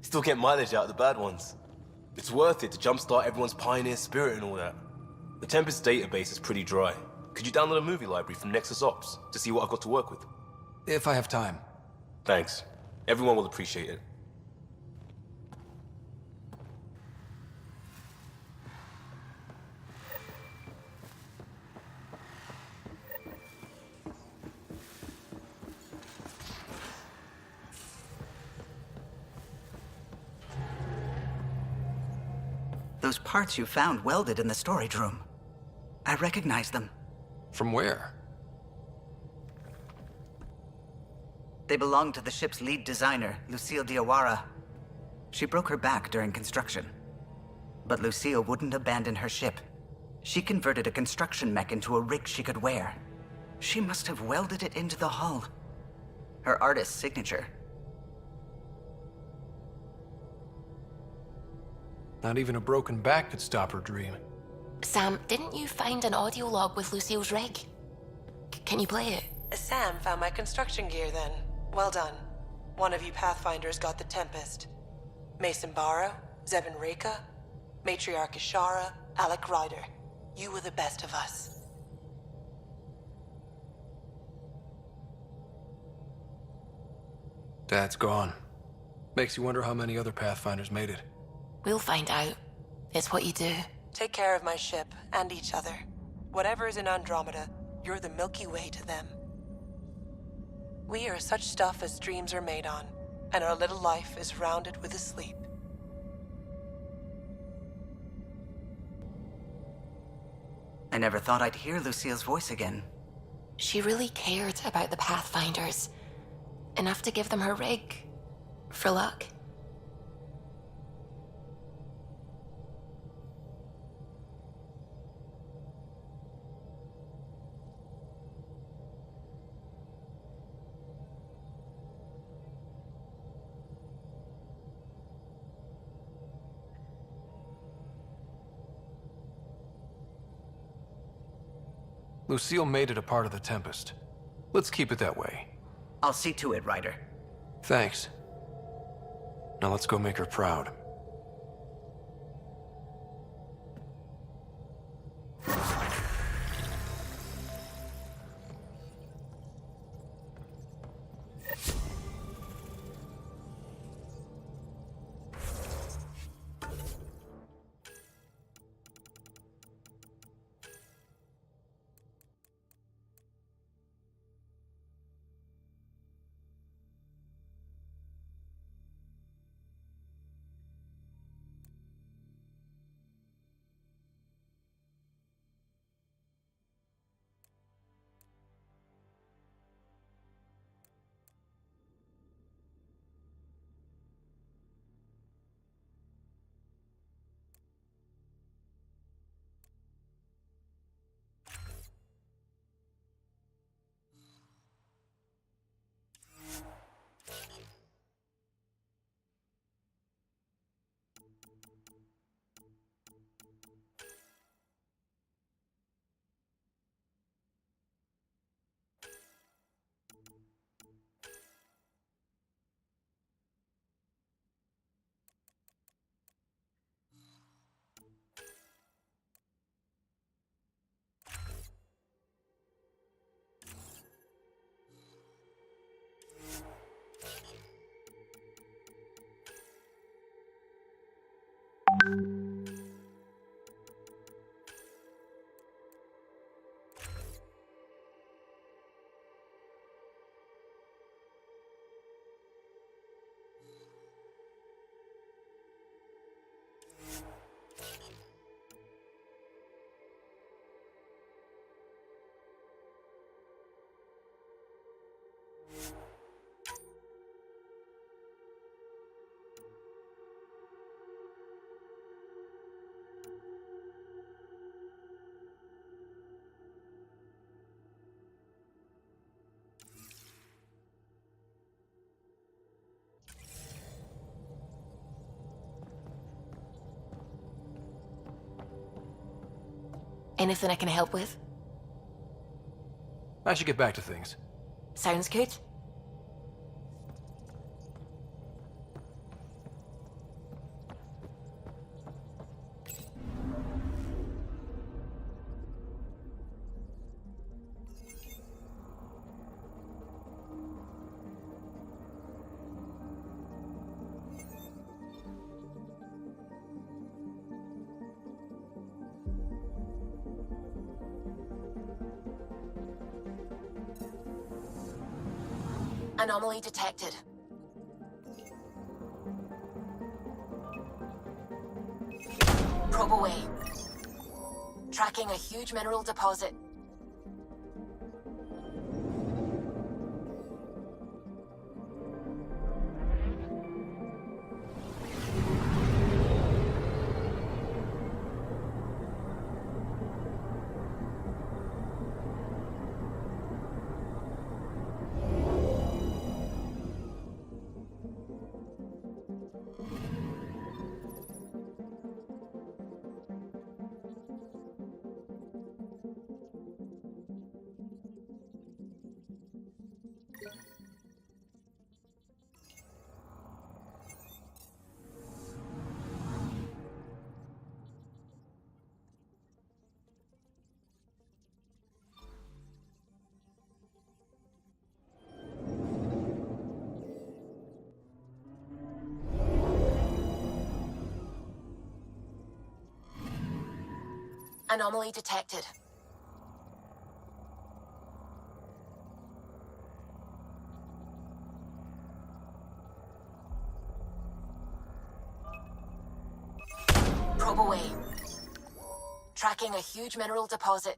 Still get mileage out of the bad ones. It's worth it to jumpstart everyone's pioneer spirit and all that. The Tempest database is pretty dry. Could you download a movie library from Nexus Ops to see what I've got to work with? If I have time. Thanks. Everyone will appreciate it. Those parts you found welded in the storage room. I recognize them. From where? They belonged to the ship's lead designer, Lucille Diawara. She broke her back during construction. But Lucille wouldn't abandon her ship. She converted a construction mech into a rig she could wear. She must have welded it into the hull. Her artist's signature. Not even a broken back could stop her dream. Sam, didn't you find an audio log with Lucille's rig? Can you play it? Sam found my construction gear then. Well done. One of you Pathfinders got the Tempest. Mason Bora, Zevin Reka, Matriarch Ishara, Alec Ryder. You were the best of us. Dad's gone. Makes you wonder how many other Pathfinders made it. We'll find out. It's what you do. Take care of my ship and each other. Whatever is in Andromeda, you're the Milky Way to them. We are such stuff as dreams are made on, and our little life is rounded with a sleep. I never thought I'd hear Lucille's voice again. She really cared about the Pathfinders. Enough to give them her rig. For luck. Lucille made it a part of the Tempest. Let's keep it that way. I'll see to it, Ryder. Thanks. Now let's go make her proud. Anything I can help with? I should get back to things. Sounds good. Anomaly detected. Probe away. Tracking a huge mineral deposit. Anomaly detected. Probe away. Tracking a huge mineral deposit.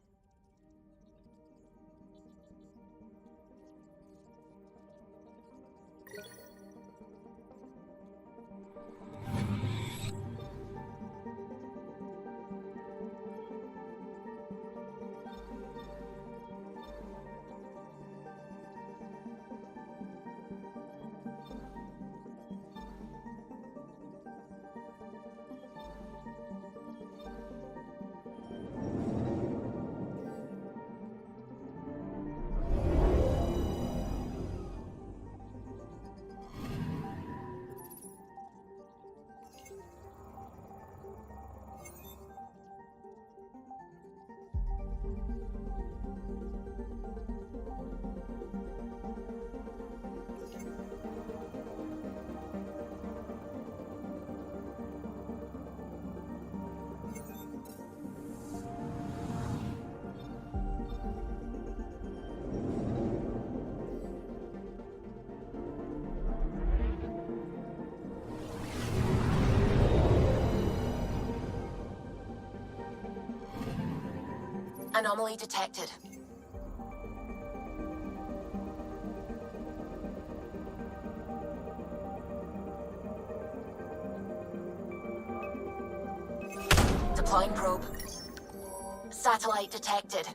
Anomaly detected. Deploying probe. Satellite detected.